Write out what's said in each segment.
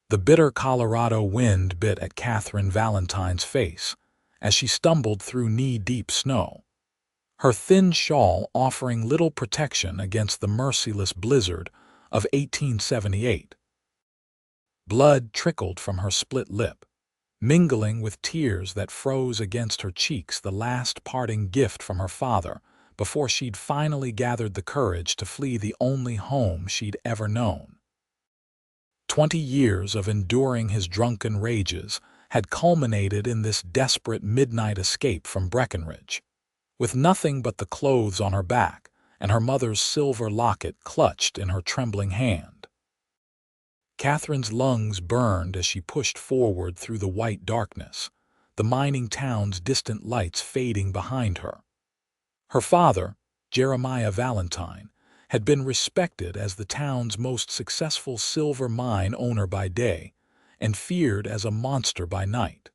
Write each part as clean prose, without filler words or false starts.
The bitter Colorado wind bit at Katherine Valentine's face as she stumbled through knee-deep snow, her thin shawl offering little protection against the merciless blizzard of 1878. Blood trickled from her split lip, mingling with tears that froze against her cheeks, the last parting gift from her father before she'd finally gathered the courage to flee the only home she'd ever known. 20 years of enduring his drunken rages had culminated in this desperate midnight escape from Breckenridge, with nothing but the clothes on her back and her mother's silver locket clutched in her trembling hand. Katherine's lungs burned as she pushed forward through the white darkness, the mining town's distant lights fading behind her. Her father, Jeremiah Valentine, had been respected as the town's most successful silver mine owner by day and feared as a monster by night.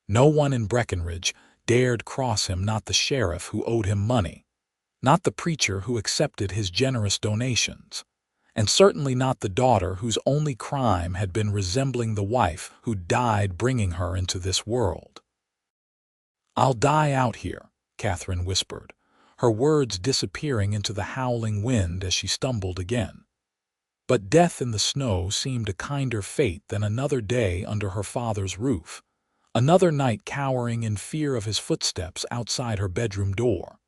No one in Breckenridge dared cross him, not the sheriff who owed him money, not the preacher who accepted his generous donations, and certainly not the daughter whose only crime had been resembling the wife who died bringing her into this world. "I'll die out here," Katherine whispered, her words disappearing into the howling wind as she stumbled again. But death in the snow seemed a kinder fate than another day under her father's roof, another night cowering in fear of his footsteps outside her bedroom door.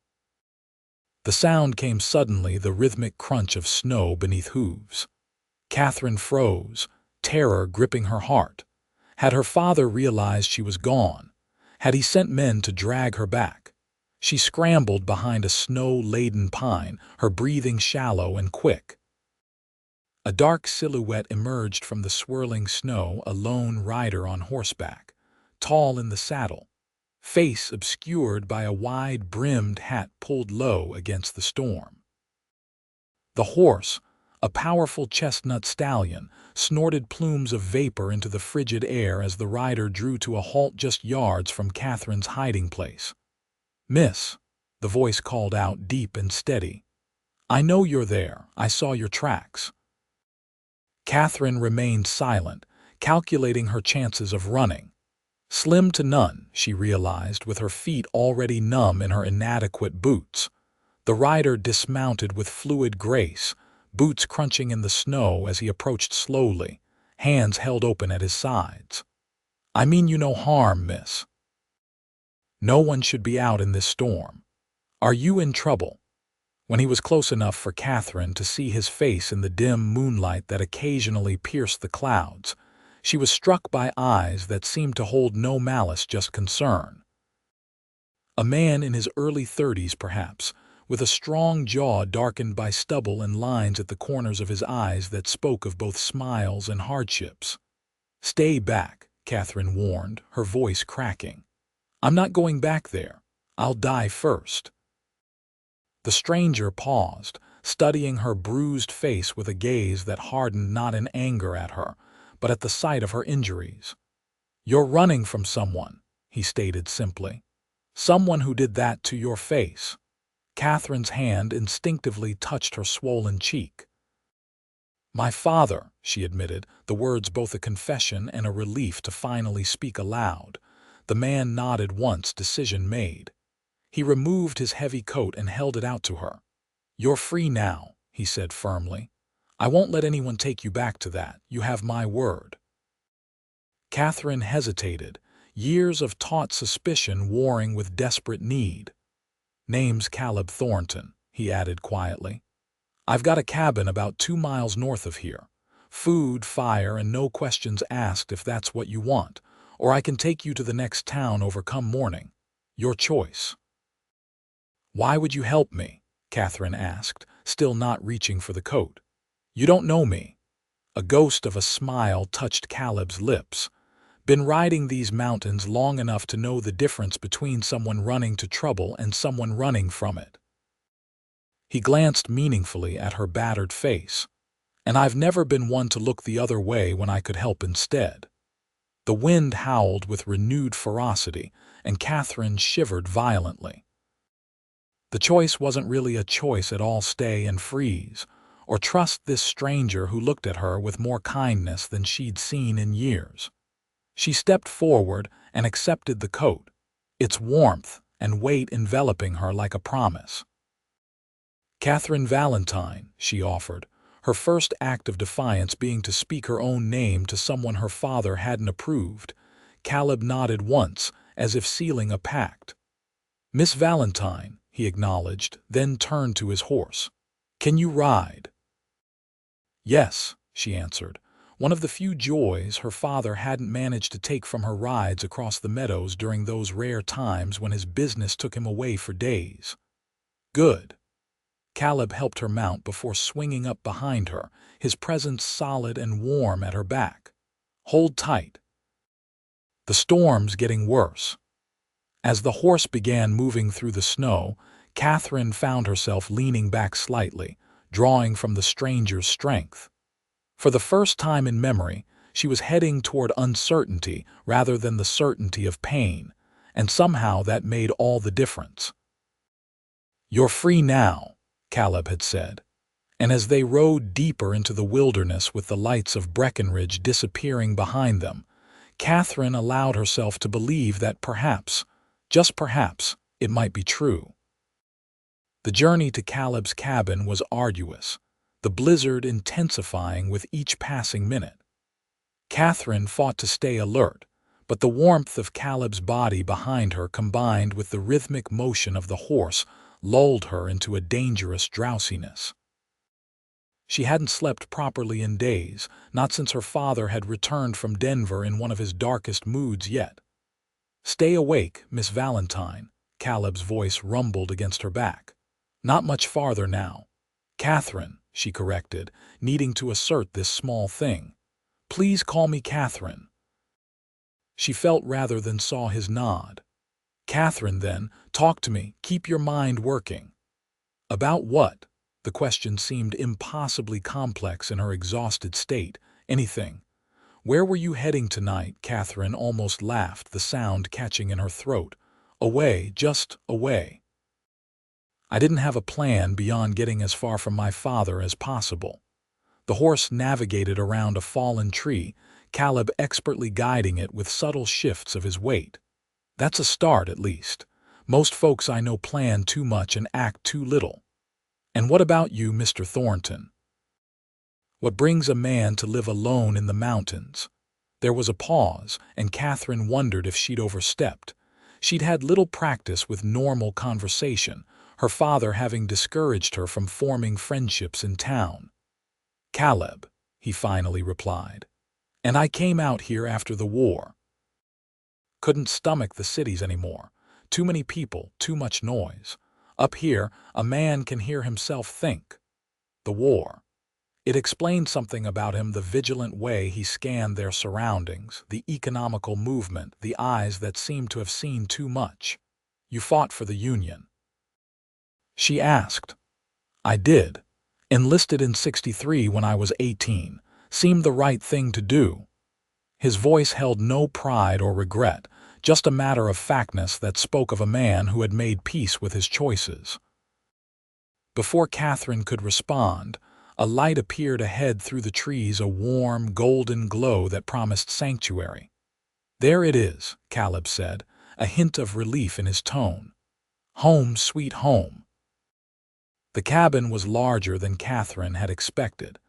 The sound came suddenly, the rhythmic crunch of snow beneath hooves. Katherine froze, terror gripping her heart. Had her father realized she was gone? Had he sent men to drag her back? She scrambled behind a snow-laden pine, her breathing shallow and quick. A dark silhouette emerged from the swirling snow, a lone rider on horseback, tall in the saddle, face obscured by a wide-brimmed hat pulled low against the storm. The horse, a powerful chestnut stallion, snorted plumes of vapor into the frigid air as the rider drew to a halt just yards from Katherine's hiding place. "Miss," the voice called out, deep and steady. "I know you're there. I saw your tracks." Katherine remained silent, calculating her chances of running. Slim to none, she realized, with her feet already numb in her inadequate boots. The rider dismounted with fluid grace, boots crunching in the snow as he approached slowly, hands held open at his sides. "I mean you no harm, miss. No one should be out in this storm. Are you in trouble?" When he was close enough for Katherine to see his face in the dim moonlight that occasionally pierced the clouds, she was struck by eyes that seemed to hold no malice, just concern. A man in his early 30s, perhaps, with a strong jaw darkened by stubble and lines at the corners of his eyes that spoke of both smiles and hardships. "Stay back," Katherine warned, her voice cracking. "I'm not going back there. I'll die first." The stranger paused, studying her bruised face with a gaze that hardened not in anger at her, but at the sight of her injuries. "You're running from someone," he stated simply. "Someone who did that to your face." Katherine's hand instinctively touched her swollen cheek. "My father," she admitted, the words both a confession and a relief to finally speak aloud. The man nodded once, decision made. He removed his heavy coat and held it out to her. "You're free now," he said firmly. "I won't let anyone take you back to that. You have my word." Katherine hesitated, years of taught suspicion warring with desperate need. "Name's Caleb Thornton," he added quietly. "I've got a cabin about 2 miles north of here. Food, fire, and no questions asked if that's what you want, or I can take you to the next town over come morning. Your choice." "Why would you help me?" Katherine asked, still not reaching for the coat. "You don't know me." A ghost of a smile touched Caleb's lips. "Been riding these mountains long enough to know the difference between someone running to trouble and someone running from it." He glanced meaningfully at her battered face. "And I've never been one to look the other way when I could help instead." The wind howled with renewed ferocity, and Katherine shivered violently. The choice wasn't really a choice at all, stay and freeze, or trust this stranger who looked at her with more kindness than she'd seen in years. She stepped forward and accepted the coat, its warmth and weight enveloping her like a promise. "Katherine Valentine," she offered, her first act of defiance being to speak her own name to someone her father hadn't approved. Caleb nodded once, as if sealing a pact. "Miss Valentine," he acknowledged, then turned to his horse. "Can you ride?" "Yes," she answered, one of the few joys her father hadn't managed to take from her rides across the meadows during those rare times when his business took him away for days. "Good." Caleb helped her mount before swinging up behind her, his presence solid and warm at her back. "Hold tight." The storm's getting worse. As the horse began moving through the snow, Katherine found herself leaning back slightly, drawing from the stranger's strength. For the first time in memory, she was heading toward uncertainty rather than the certainty of pain, and somehow that made all the difference. "You're free now," Caleb had said, and as they rode deeper into the wilderness with the lights of Breckenridge disappearing behind them, Katherine allowed herself to believe that perhaps, just perhaps, it might be true. The journey to Caleb's cabin was arduous, the blizzard intensifying with each passing minute. Katherine fought to stay alert, but the warmth of Caleb's body behind her combined with the rhythmic motion of the horse lulled her into a dangerous drowsiness. She hadn't slept properly in days, not since her father had returned from Denver in one of his darkest moods yet. "Stay awake, Miss Valentine," Caleb's voice rumbled against her back. "Not much farther now." "Katherine," she corrected, needing to assert this small thing. "Please call me Katherine." She felt rather than saw his nod. "Katherine, then, talk to me, keep your mind working." "About what?" The question seemed impossibly complex in her exhausted state. "Anything." "Where were you heading tonight?" Katherine almost laughed, the sound catching in her throat. "Away, just away." "I didn't have a plan beyond getting as far from my father as possible." The horse navigated around a fallen tree, Caleb expertly guiding it with subtle shifts of his weight. "That's a start, at least. Most folks I know plan too much and act too little." "And what about you, Mr. Thornton? What brings a man to live alone in the mountains?" There was a pause, and Katherine wondered if she'd overstepped. She'd had little practice with normal conversation, her father having discouraged her from forming friendships in town. "Caleb," he finally replied. "And I came out here after the war. Couldn't stomach the cities anymore. Too many people, too much noise. Up here, a man can hear himself think." The war. It explained something about him, the vigilant way he scanned their surroundings, the economical movement, the eyes that seemed to have seen too much. "You fought for the Union?" she asked. "I did. Enlisted in '63 when I was 18. Seemed the right thing to do." His voice held no pride or regret, just a matter-of-factness that spoke of a man who had made peace with his choices. Before Katherine could respond, a light appeared ahead through the trees, a warm, golden glow that promised sanctuary. "There it is," Caleb said, a hint of relief in his tone. "Home, sweet home." The cabin was larger than Katherine had expected,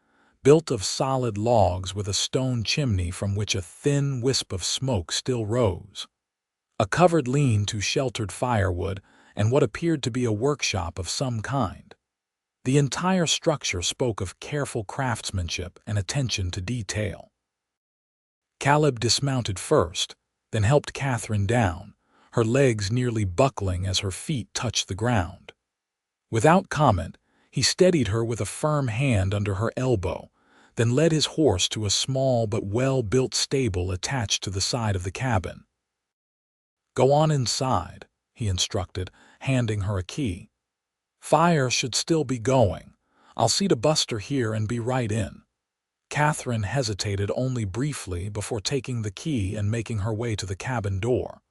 built of solid logs with a stone chimney from which a thin wisp of smoke still rose. A covered lean-to sheltered firewood and what appeared to be a workshop of some kind. The entire structure spoke of careful craftsmanship and attention to detail. Caleb dismounted first, then helped Katherine down, her legs nearly buckling as her feet touched the ground. Without comment, he steadied her with a firm hand under her elbow, then led his horse to a small but well-built stable attached to the side of the cabin. "Go on inside," he instructed, handing her a key. "Fire should still be going. I'll see to Buster here and be right in." Katherine hesitated only briefly before taking the key and making her way to the cabin door.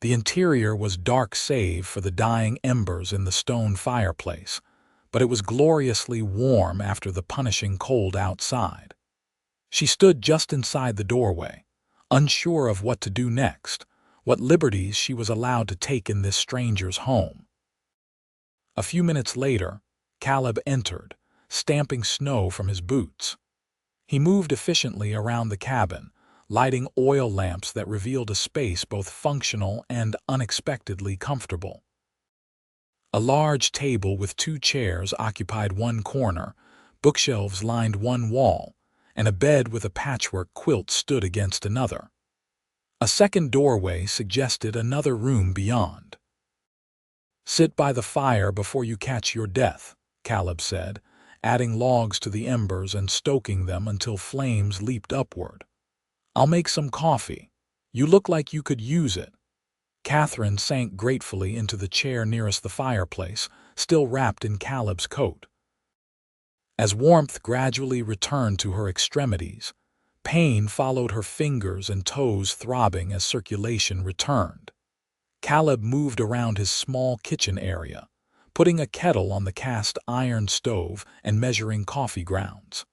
The interior was dark save for the dying embers in the stone fireplace, but it was gloriously warm after the punishing cold outside. She stood just inside the doorway, unsure of what to do next, what liberties she was allowed to take in this stranger's home. A few minutes later, Caleb entered, stamping snow from his boots. He moved efficiently around the cabin, lighting oil lamps that revealed a space both functional and unexpectedly comfortable. A large table with 2 chairs occupied one corner, bookshelves lined one wall, and a bed with a patchwork quilt stood against another. A second doorway suggested another room beyond. "Sit by the fire before you catch your death," Caleb said, adding logs to the embers and stoking them until flames leaped upward. "I'll make some coffee. You look like you could use it." Katherine sank gratefully into the chair nearest the fireplace, still wrapped in Caleb's coat. As warmth gradually returned to her extremities, pain followed her fingers and toes throbbing as circulation returned. Caleb moved around his small kitchen area, putting a kettle on the cast iron stove and measuring coffee grounds.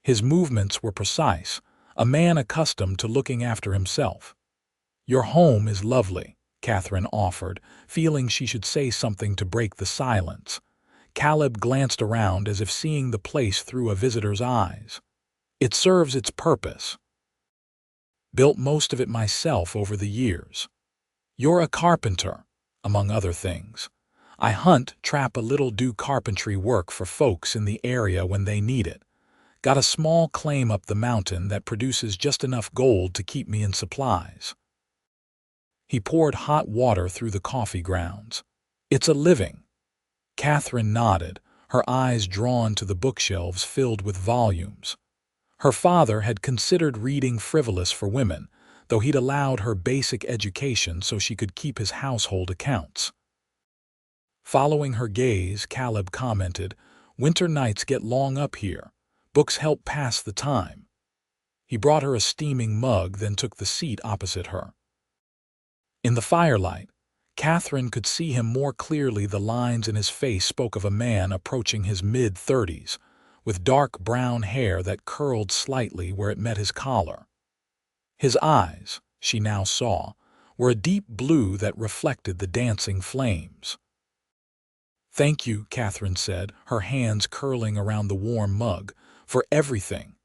His movements were precise, a man accustomed to looking after himself. "Your home is lovely," Katherine offered, feeling she should say something to break the silence. Caleb glanced around as if seeing the place through a visitor's eyes. "It serves its purpose. Built most of it myself over the years. You're a carpenter, among other things. I hunt, trap a little, do carpentry work for folks in the area when they need it. Got a small claim up the mountain that produces just enough gold to keep me in supplies." He poured hot water through the coffee grounds. "It's a living." Katherine nodded, her eyes drawn to the bookshelves filled with volumes. Her father had considered reading frivolous for women, though he'd allowed her basic education so she could keep his household accounts. Following her gaze, Caleb commented, "Winter nights get long up here. Books help pass the time." He brought her a steaming mug, then took the seat opposite her. In the firelight, Katherine could see him more clearly. The lines in his face spoke of a man approaching his mid-30s, with dark brown hair that curled slightly where it met his collar. His eyes, she now saw, were a deep blue that reflected the dancing flames. "Thank you," Katherine said, her hands curling around the warm mug, "for everything.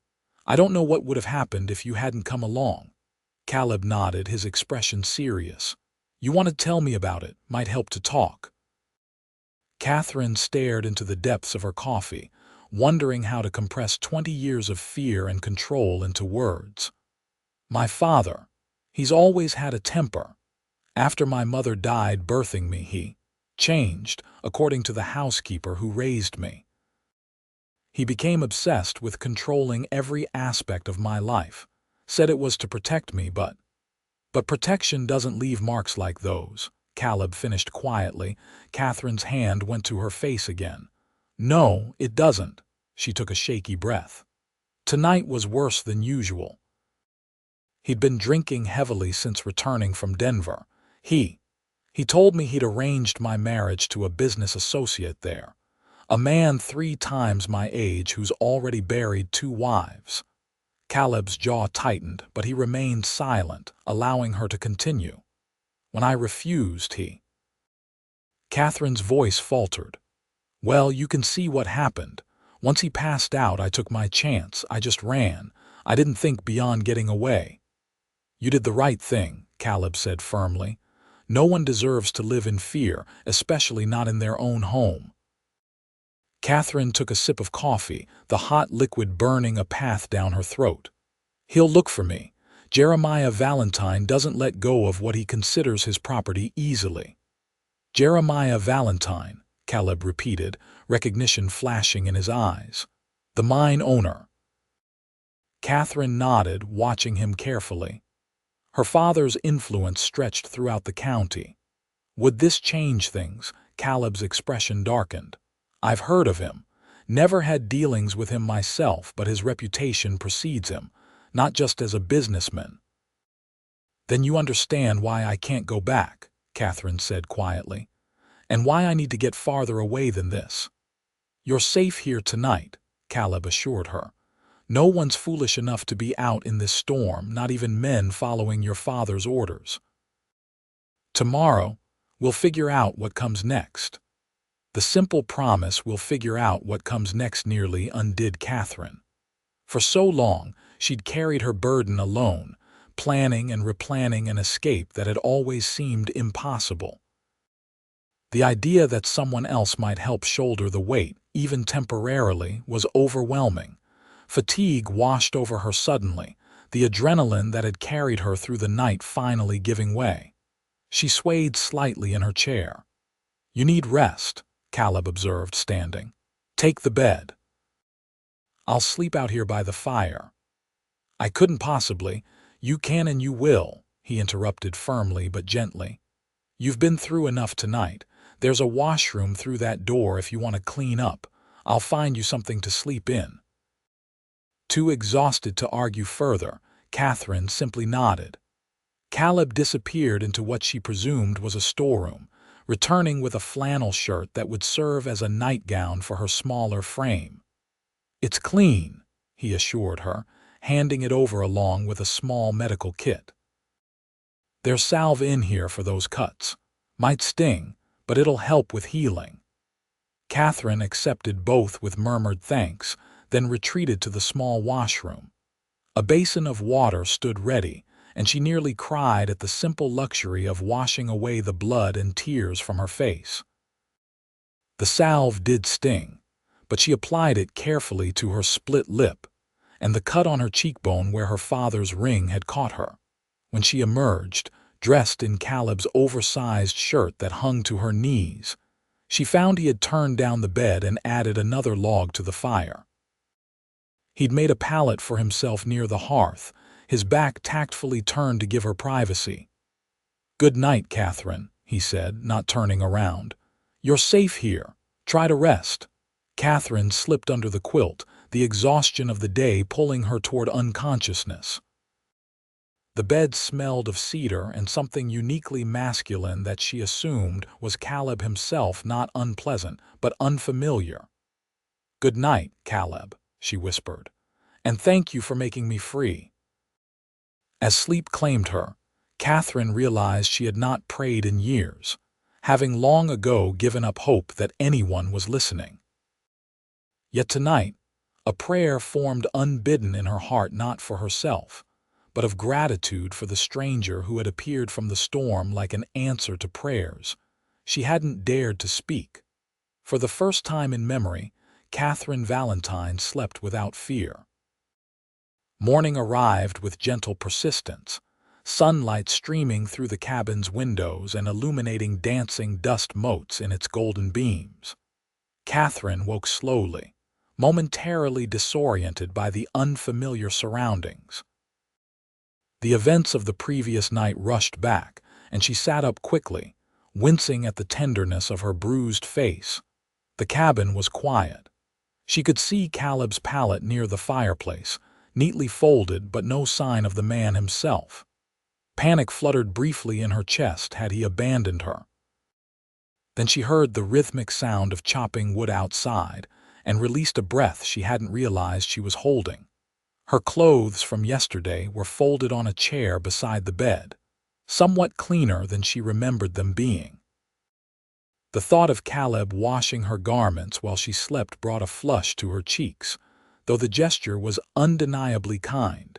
I don't know what would have happened if you hadn't come along." Caleb nodded, his expression serious. "You want to tell me about it, might help to talk." Katherine stared into the depths of her coffee, wondering how to compress 20 years of fear and control into words. "My father, he's always had a temper. After my mother died birthing me, he changed, according to the housekeeper who raised me. He became obsessed with controlling every aspect of my life. Said it was to protect me, but protection doesn't leave marks like those," Caleb finished quietly. Katherine's hand went to her face again. "No, it doesn't." She took a shaky breath. "Tonight was worse than usual. He'd been drinking heavily since returning from Denver. He told me he'd arranged my marriage to a business associate there, a man 3 times my age who's already buried 2 wives. Caleb's jaw tightened, but he remained silent, allowing her to continue. "When I refused, Katherine's voice faltered. "Well, you can see what happened. Once he passed out, I took my chance. I just ran. I didn't think beyond getting away." "You did the right thing," Caleb said firmly. "No one deserves to live in fear, especially not in their own home." Katherine took a sip of coffee, the hot liquid burning a path down her throat. "He'll look for me. Jeremiah Valentine doesn't let go of what he considers his property easily." "Jeremiah Valentine," Caleb repeated, recognition flashing in his eyes. "The mine owner." Katherine nodded, watching him carefully. Her father's influence stretched throughout the county. Would this change things? Caleb's expression darkened. "I've heard of him. Never had dealings with him myself, but his reputation precedes him, not just as a businessman." "Then you understand why I can't go back," Katherine said quietly. and why I need to get farther away than this. You're safe here tonight, Caleb assured her. No one's foolish enough to be out in this storm, not even men following your father's orders. Tomorrow, we'll figure out what comes next. The simple promise we'll figure out what comes next nearly undid Katherine. For so long, she'd carried her burden alone, planning and replanning an escape that had always seemed impossible. The idea that someone else might help shoulder the weight, even temporarily, was overwhelming. Fatigue washed over her suddenly, the adrenaline that had carried her through the night finally giving way. She swayed slightly in her chair. "You need rest," Caleb observed, standing. "Take the bed." "I'll sleep out here by the fire." "I couldn't possibly." "You can and you will," he interrupted firmly but gently. "You've been through enough tonight. There's a washroom through that door if you want to clean up. I'll find you something to sleep in." Too exhausted to argue further, Katherine simply nodded. Caleb disappeared into what she presumed was a storeroom, returning with a flannel shirt that would serve as a nightgown for her smaller frame. "It's clean," he assured her, handing it over along with a small medical kit. "There's salve in here for those cuts. Might sting, but it'll help with healing." Katherine accepted both with murmured thanks, then retreated to the small washroom. A basin of water stood ready, and she nearly cried at the simple luxury of washing away the blood and tears from her face. The salve did sting, but she applied it carefully to her split lip, and the cut on her cheekbone where her father's ring had caught her. When she emerged, dressed in Caleb's oversized shirt that hung to her knees, she found he had turned down the bed and added another log to the fire. He'd made a pallet for himself near the hearth, his back tactfully turned to give her privacy. "Good night, Katherine," he said, not turning around. "You're safe here. Try to rest." Katherine slipped under the quilt, the exhaustion of the day pulling her toward unconsciousness. The bed smelled of cedar and something uniquely masculine that she assumed was Caleb himself, not unpleasant, but unfamiliar. "Good night, Caleb," she whispered, "and thank you for making me free." As sleep claimed her, Katherine realized she had not prayed in years, having long ago given up hope that anyone was listening. Yet tonight, a prayer formed unbidden in her heart, not for herself, but of gratitude for the stranger who had appeared from the storm like an answer to prayers she hadn't dared to speak. For the first time in memory, Katherine Valentine slept without fear. Morning arrived with gentle persistence, sunlight streaming through the cabin's windows and illuminating dancing dust motes in its golden beams. Katherine woke slowly, momentarily disoriented by the unfamiliar surroundings. The events of the previous night rushed back, and she sat up quickly, wincing at the tenderness of her bruised face. The cabin was quiet. She could see Caleb's pallet near the fireplace, neatly folded but no sign of the man himself. Panic fluttered briefly in her chest. Had he abandoned her? Then she heard the rhythmic sound of chopping wood outside and released a breath she hadn't realized she was holding. Her clothes from yesterday were folded on a chair beside the bed, somewhat cleaner than she remembered them being. The thought of Caleb washing her garments while she slept brought a flush to her cheeks, though the gesture was undeniably kind.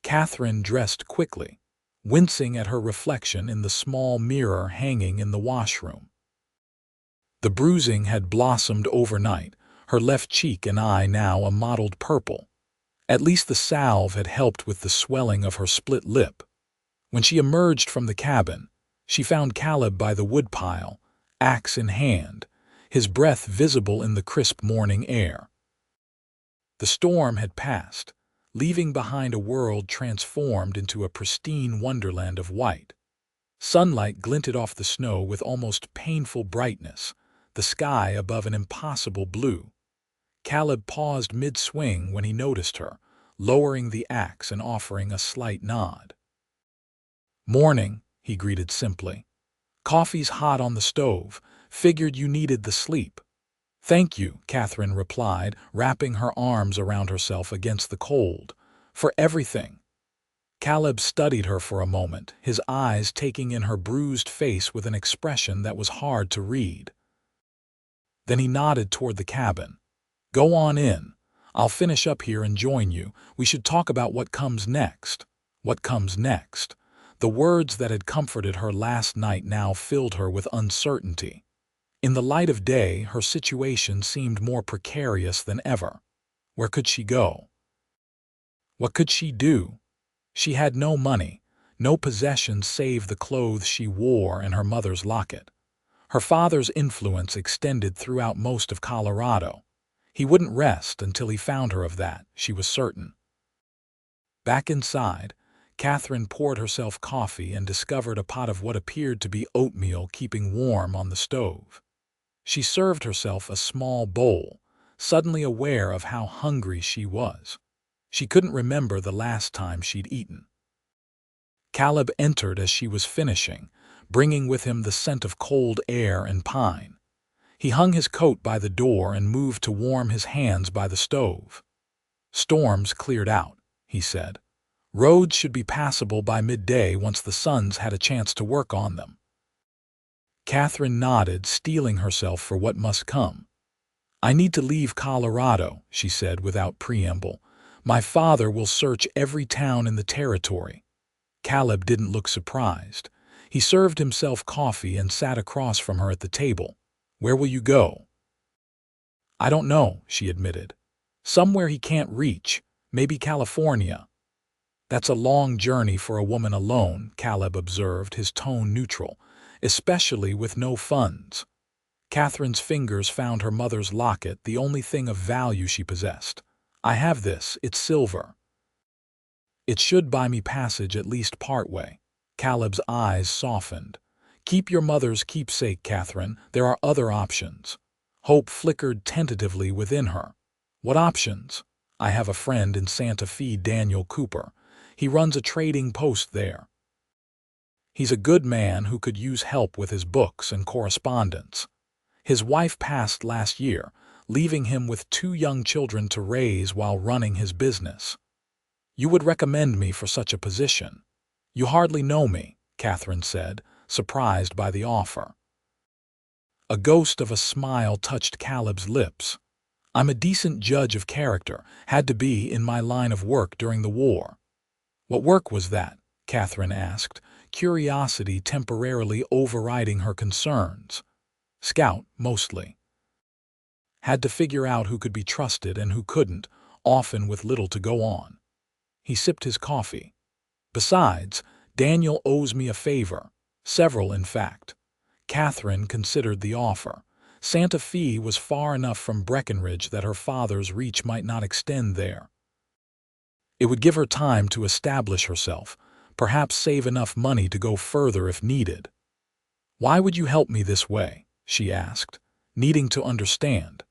Katherine dressed quickly, wincing at her reflection in the small mirror hanging in the washroom. The bruising had blossomed overnight, her left cheek and eye now a mottled purple. At least the salve had helped with the swelling of her split lip. When she emerged from the cabin, she found Caleb by the woodpile, axe in hand, his breath visible in the crisp morning air. The storm had passed, leaving behind a world transformed into a pristine wonderland of white. Sunlight glinted off the snow with almost painful brightness, the sky above an impossible blue. Caleb paused mid-swing when he noticed her, lowering the axe and offering a slight nod. "Morning," he greeted simply. "Coffee's hot on the stove. Figured you needed the sleep." "Thank you," Catherine replied, wrapping her arms around herself against the cold. "For everything." Caleb studied her for a moment, his eyes taking in her bruised face with an expression that was hard to read. Then he nodded toward the cabin. "Go on in. I'll finish up here and join you. We should talk about what comes next." What comes next? The words that had comforted her last night now filled her with uncertainty. In the light of day, her situation seemed more precarious than ever. Where could she go? What could she do? She had no money, no possessions save the clothes she wore and her mother's locket. Her father's influence extended throughout most of Colorado. He wouldn't rest until he found her of that, she was certain. Back inside, Catherine poured herself coffee and discovered a pot of what appeared to be oatmeal keeping warm on the stove. She served herself a small bowl, suddenly aware of how hungry she was. She couldn't remember the last time she'd eaten. Caleb entered as she was finishing, bringing with him the scent of cold air and pine. He hung his coat by the door and moved to warm his hands by the stove. "Storms cleared out," he said. "Roads should be passable by midday once the Suns had a chance to work on them." Catherine nodded, steeling herself for what must come. "I need to leave Colorado," she said without preamble. "My father will search every town in the territory." Caleb didn't look surprised. He served himself coffee and sat across from her at the table. "Where will you go?" "I don't know," she admitted. "Somewhere he can't reach, maybe California." "That's a long journey for a woman alone," Caleb observed, his tone neutral, "especially with no funds." Catherine's fingers found her mother's locket, the only thing of value she possessed. "I have this, it's silver. It should buy me passage at least partway." Caleb's eyes softened. "Keep your mother's keepsake, Catherine. There are other options." Hope flickered tentatively within her. "What options?" "I have a friend in Santa Fe, Daniel Cooper. He runs a trading post there. He's a good man who could use help with his books and correspondence. His wife passed last year, leaving him with 2 young children to raise while running his business. You would recommend me for such a position." "You hardly know me," Catherine said, surprised by the offer. A ghost of a smile touched Caleb's lips. "I'm a decent judge of character, had to be in my line of work during the war." "What work was that?" Catherine asked, curiosity temporarily overriding her concerns. "Scout, mostly. Had to figure out who could be trusted and who couldn't, often with little to go on." He sipped his coffee. "Besides, Daniel owes me a favor. Several, in fact." Catherine considered the offer. Santa Fe was far enough from Breckenridge that her father's reach might not extend there. It would give her time to establish herself, perhaps save enough money to go further if needed. "Why would you help me this way?" she asked, needing to understand.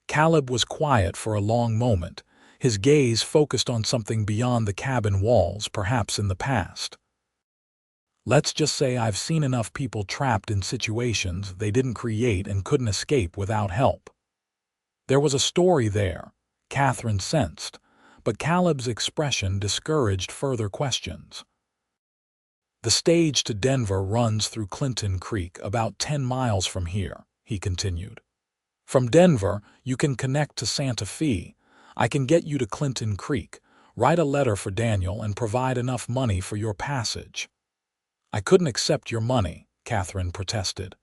Caleb was quiet for a long moment, his gaze focused on something beyond the cabin walls, perhaps in the past. "Let's just say I've seen enough people trapped in situations they didn't create and couldn't escape without help." There was a story there, Catherine sensed, but Caleb's expression discouraged further questions. "The stage to Denver runs through Clinton Creek, about 10 miles from here," he continued. "From Denver, you can connect to Santa Fe. I can get you to Clinton Creek, write a letter for Daniel, and provide enough money for your passage." "I couldn't accept your money," Catherine protested.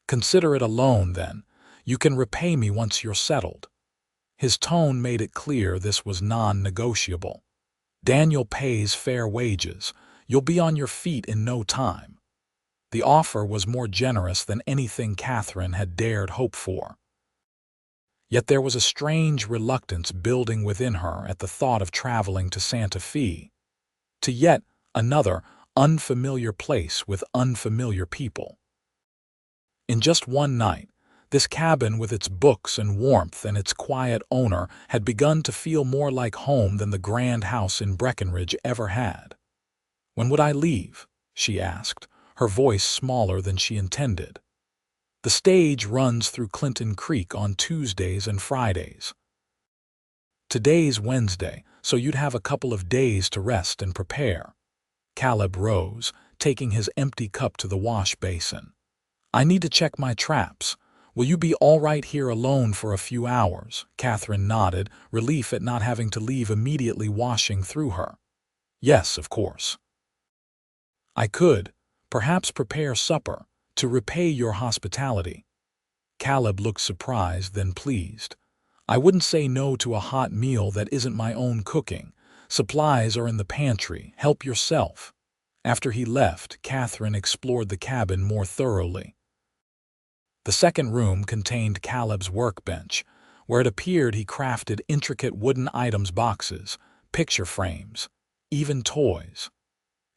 "Consider it a loan, then. You can repay me once you're settled." His tone made it clear this was non-negotiable. "Daniel pays fair wages. You'll be on your feet in no time." The offer was more generous than anything Catherine had dared hope for. Yet there was a strange reluctance building within her at the thought of traveling to Santa Fe, to yet another unfamiliar place with unfamiliar people. In just one night, this cabin with its books and warmth and its quiet owner had begun to feel more like home than the grand house in Breckenridge ever had. "When would I leave?" she asked, her voice smaller than she intended. The stage runs through Clinton Creek on Tuesdays and Fridays. Today's Wednesday, so you'd have a couple of days to rest and prepare. Caleb rose, taking his empty cup to the wash basin. I need to check my traps. Will you be all right here alone for a few hours? Katherine nodded, relief at not having to leave immediately washing through her. Yes, of course. I could, perhaps prepare supper, to repay your hospitality. Caleb looked surprised, then pleased. I wouldn't say no to a hot meal that isn't my own cooking. Supplies are in the pantry. Help yourself. After he left, Katherine explored the cabin more thoroughly. The second room contained Caleb's workbench, where it appeared he crafted intricate wooden items, boxes, picture frames, even toys.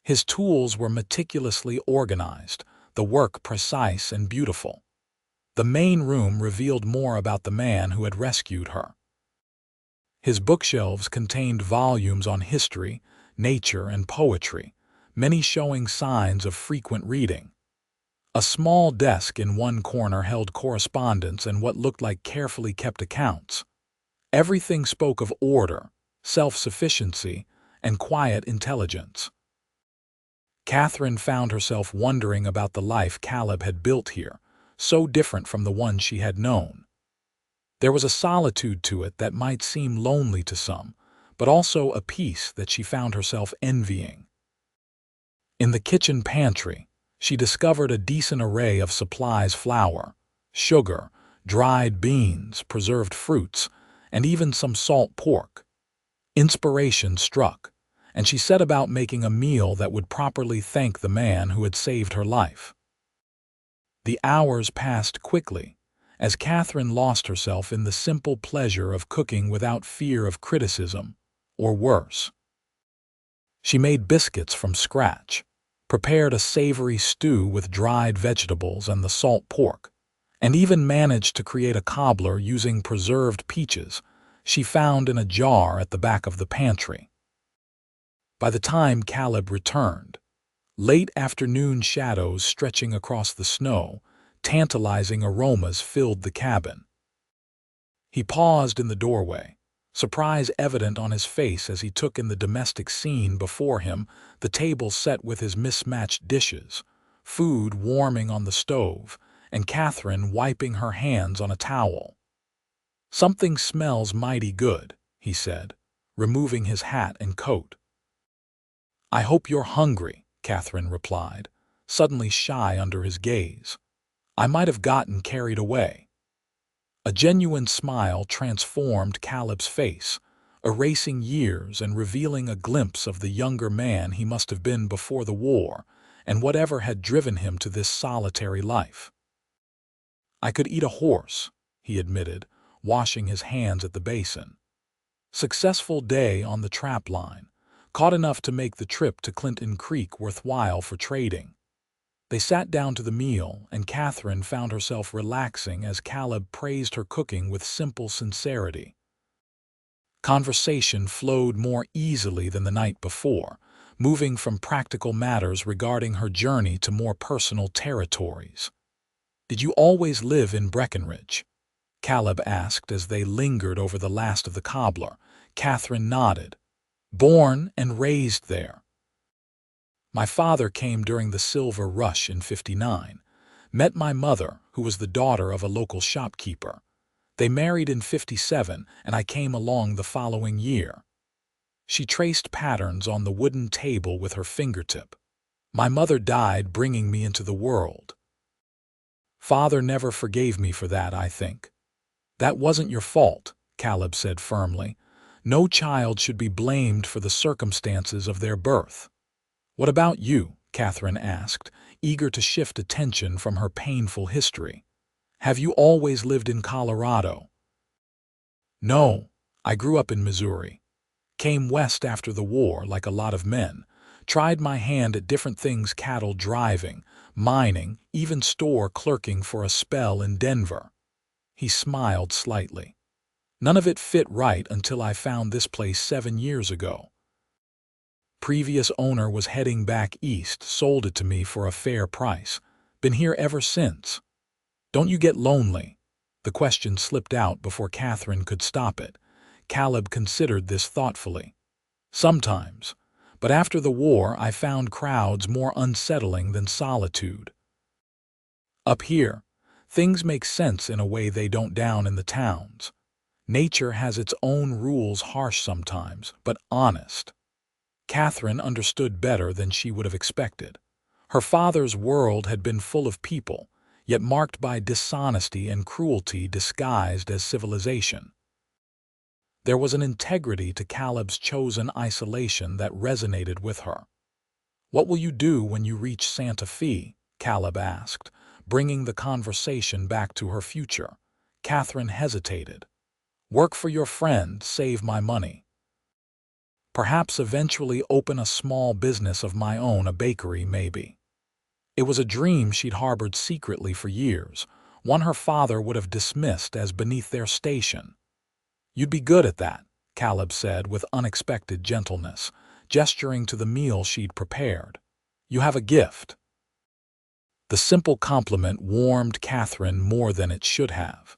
His tools were meticulously organized, the work precise and beautiful. The main room revealed more about the man who had rescued her. His bookshelves contained volumes on history, nature, and poetry, many showing signs of frequent reading. A small desk in one corner held correspondence and what looked like carefully kept accounts. Everything spoke of order, self-sufficiency, and quiet intelligence. Katherine found herself wondering about the life Caleb had built here, so different from the one she had known. There was a solitude to it that might seem lonely to some, but also a peace that she found herself envying. In the kitchen pantry, she discovered a decent array of supplies: flour, sugar, dried beans, preserved fruits, and even some salt pork. Inspiration struck, and she set about making a meal that would properly thank the man who had saved her life. The hours passed quickly, as Katherine lost herself in the simple pleasure of cooking without fear of criticism, or worse. She made biscuits from scratch, prepared a savory stew with dried vegetables and the salt pork, and even managed to create a cobbler using preserved peaches she found in a jar at the back of the pantry. By the time Caleb returned, late afternoon shadows stretching across the snow, tantalizing aromas filled the cabin. He paused in the doorway, surprise evident on his face as he took in the domestic scene before him, the table set with his mismatched dishes, food warming on the stove, and Katherine wiping her hands on a towel. "Something smells mighty good," he said, removing his hat and coat. "I hope you're hungry," Katherine replied, suddenly shy under his gaze. "I might have gotten carried away." A genuine smile transformed Caleb's face, erasing years and revealing a glimpse of the younger man he must have been before the war and whatever had driven him to this solitary life. "I could eat a horse," he admitted, washing his hands at the basin. Successful day on the trap line, caught enough to make the trip to Clinton Creek worthwhile for trading. They sat down to the meal, and Katherine found herself relaxing as Caleb praised her cooking with simple sincerity. Conversation flowed more easily than the night before, moving from practical matters regarding her journey to more personal territories. "Did you always live in Breckenridge?" Caleb asked as they lingered over the last of the cobbler. Katherine nodded. "Born and raised there. My father came during the Silver Rush in '59. Met my mother, who was the daughter of a local shopkeeper. They married in '57, and I came along the following year." She traced patterns on the wooden table with her fingertip. "My mother died bringing me into the world. Father never forgave me for that, I think." "That wasn't your fault," Caleb said firmly. "No child should be blamed for the circumstances of their birth." "What about you?" Katherine asked, eager to shift attention from her painful history. "Have you always lived in Colorado?" "No, I grew up in Missouri. Came west after the war like a lot of men. Tried my hand at different things: cattle driving, mining, even store clerking for a spell in Denver." He smiled slightly. "None of it fit right until I found this place 7 years ago. Previous owner was heading back east, sold it to me for a fair price. Been here ever since." Don't you get lonely? The question slipped out before Katherine could stop it. Caleb considered this thoughtfully. Sometimes, but after the war I found crowds more unsettling than solitude. Up here, things make sense in a way they don't down in the towns. Nature has its own rules, harsh sometimes, but honest. Katherine understood better than she would have expected. Her father's world had been full of people, yet marked by dishonesty and cruelty disguised as civilization. There was an integrity to Caleb's chosen isolation that resonated with her. "What will you do when you reach Santa Fe?" Caleb asked, bringing the conversation back to her future. Katherine hesitated. "Work for your friend, save my money. Perhaps eventually open a small business of my own, a bakery maybe." It was a dream she'd harbored secretly for years, one her father would have dismissed as beneath their station. "You'd be good at that," Caleb said with unexpected gentleness, gesturing to the meal she'd prepared. "You have a gift." The simple compliment warmed Katherine more than it should have.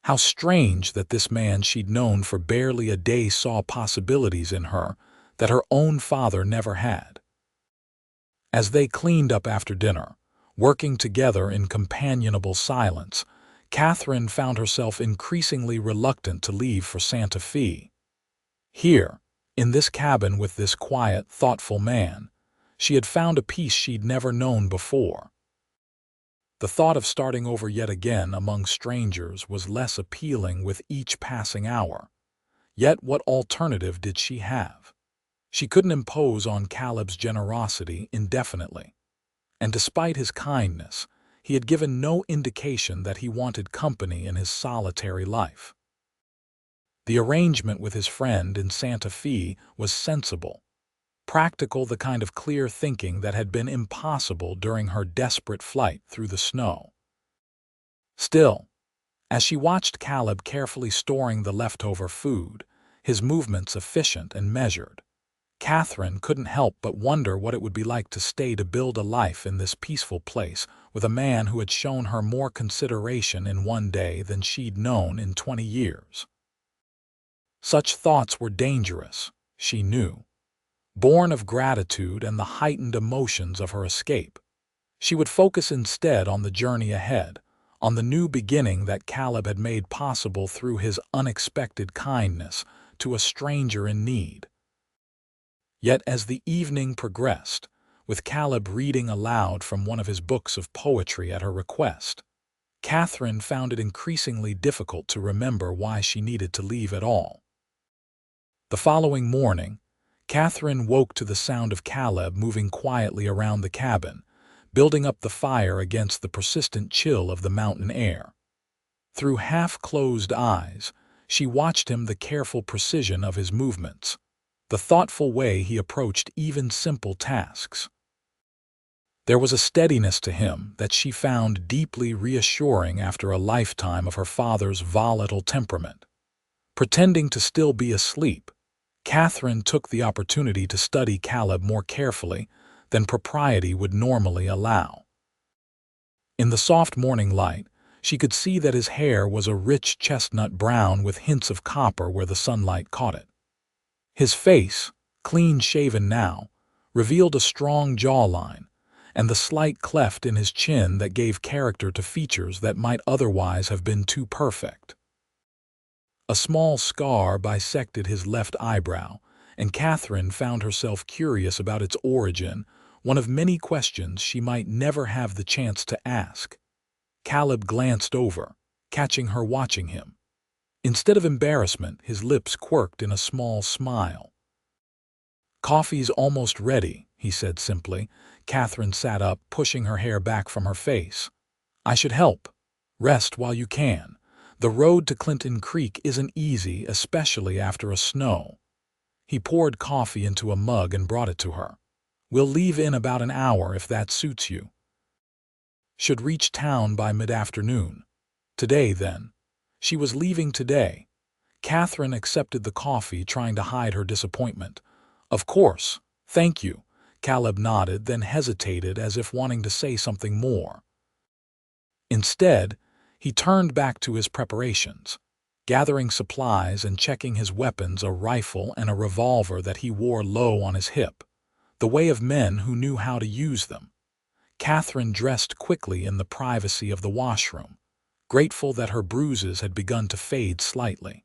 How strange that this man she'd known for barely a day saw possibilities in her that her own father never had. As they cleaned up after dinner, working together in companionable silence, Katherine found herself increasingly reluctant to leave for Santa Fe. Here, in this cabin with this quiet, thoughtful man, she had found a peace she'd never known before. The thought of starting over yet again among strangers was less appealing with each passing hour. Yet what alternative did she have? She couldn't impose on Caleb's generosity indefinitely. And despite his kindness, he had given no indication that he wanted company in his solitary life. The arrangement with his friend in Santa Fe was sensible, practical, the kind of clear thinking that had been impossible during her desperate flight through the snow. Still, as she watched Caleb carefully storing the leftover food, his movements efficient and measured, Katherine couldn't help but wonder what it would be like to stay to build a life in this peaceful place with a man who had shown her more consideration in one day than she'd known in 20 years. Such thoughts were dangerous, she knew. Born of gratitude and the heightened emotions of her escape, she would focus instead on the journey ahead, on the new beginning that Caleb had made possible through his unexpected kindness to a stranger in need. Yet as the evening progressed, with Caleb reading aloud from one of his books of poetry at her request, Katherine found it increasingly difficult to remember why she needed to leave at all. The following morning, Katherine woke to the sound of Caleb moving quietly around the cabin, building up the fire against the persistent chill of the mountain air. Through half-closed eyes, she watched him, the careful precision of his movements, the thoughtful way he approached even simple tasks. There was a steadiness to him that she found deeply reassuring after a lifetime of her father's volatile temperament. Pretending to still be asleep, Katherine took the opportunity to study Caleb more carefully than propriety would normally allow. In the soft morning light, she could see that his hair was a rich chestnut brown with hints of copper where the sunlight caught it. His face, clean-shaven now, revealed a strong jawline and the slight cleft in his chin that gave character to features that might otherwise have been too perfect. A small scar bisected his left eyebrow, and Katherine found herself curious about its origin, one of many questions she might never have the chance to ask. Caleb glanced over, catching her watching him. Instead of embarrassment, his lips quirked in a small smile. "Coffee's almost ready," he said simply. Katherine sat up, pushing her hair back from her face. "I should help. Rest while you can. The road to Clinton Creek isn't easy, especially after a snow." He poured coffee into a mug and brought it to her. "We'll leave in about an hour if that suits you." Should reach town by mid-afternoon. Today, then. She was leaving today. Katherine accepted the coffee, trying to hide her disappointment. "Of course, thank you." Caleb nodded, then hesitated as if wanting to say something more. Instead, He turned back to his preparations, gathering supplies and checking his weapons, a rifle and a revolver that he wore low on his hip, the way of men who knew how to use them. Katherine dressed quickly in the privacy of the washroom, grateful that her bruises had begun to fade slightly.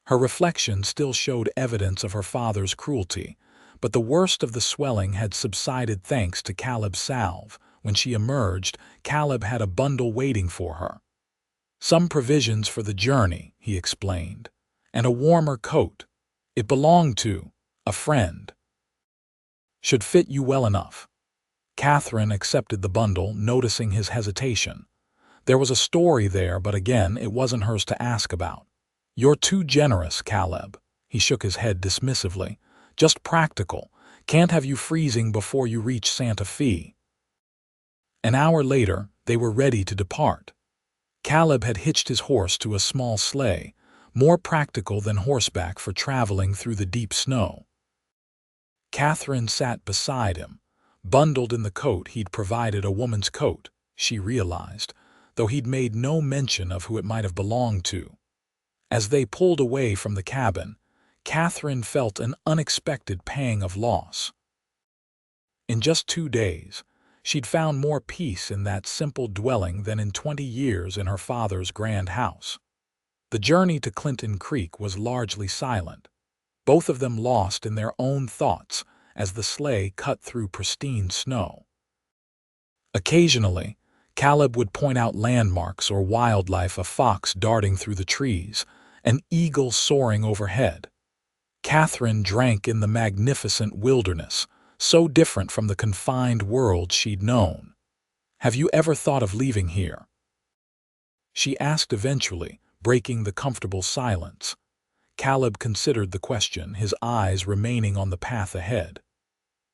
Her reflection still showed evidence of her father's cruelty, but the worst of the swelling had subsided thanks to Caleb's salve. When she emerged, Caleb had a bundle waiting for her. "Some provisions for the journey," he explained, "and a warmer coat. It belonged to a friend. Should fit you well enough." Katherine accepted the bundle, noticing his hesitation. There was a story there, but again, it wasn't hers to ask about. "You're too generous, Caleb." He shook his head dismissively. "Just practical. Can't have you freezing before you reach Santa Fe." An hour later, they were ready to depart. Caleb had hitched his horse to a small sleigh, more practical than horseback for traveling through the deep snow. Katherine sat beside him, bundled in the coat he'd provided, a woman's coat, she realized, though he'd made no mention of who it might have belonged to. As they pulled away from the cabin, Katherine felt an unexpected pang of loss. In just 2 days, she'd found more peace in that simple dwelling than in 20 years in her father's grand house. The journey to Clinton Creek was largely silent, both of them lost in their own thoughts as the sleigh cut through pristine snow. Occasionally, Caleb would point out landmarks or wildlife, a fox darting through the trees, an eagle soaring overhead. Katherine drank in the magnificent wilderness, so different from the confined world she'd known. "Have you ever thought of leaving here?" she asked eventually, breaking the comfortable silence. Caleb considered the question, his eyes remaining on the path ahead.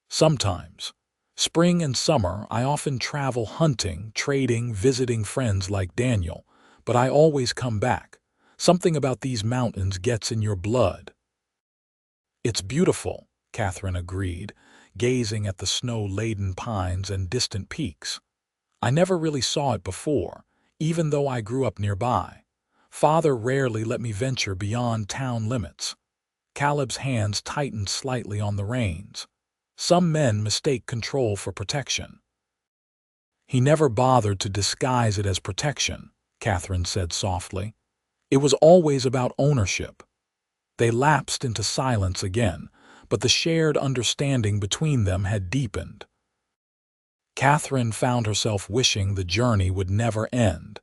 "Sometimes. Spring and summer, I often travel hunting, trading, visiting friends like Daniel, but I always come back. Something about these mountains gets in your blood." "It's beautiful," Katherine agreed, gazing at the snow-laden pines and distant peaks. "I never really saw it before, even though I grew up nearby. Father rarely let me venture beyond town limits." Caleb's hands tightened slightly on the reins. "Some men mistake control for protection." "He never bothered to disguise it as protection," Katherine said softly. "It was always about ownership." They lapsed into silence again, but the shared understanding between them had deepened. Katherine found herself wishing the journey would never end,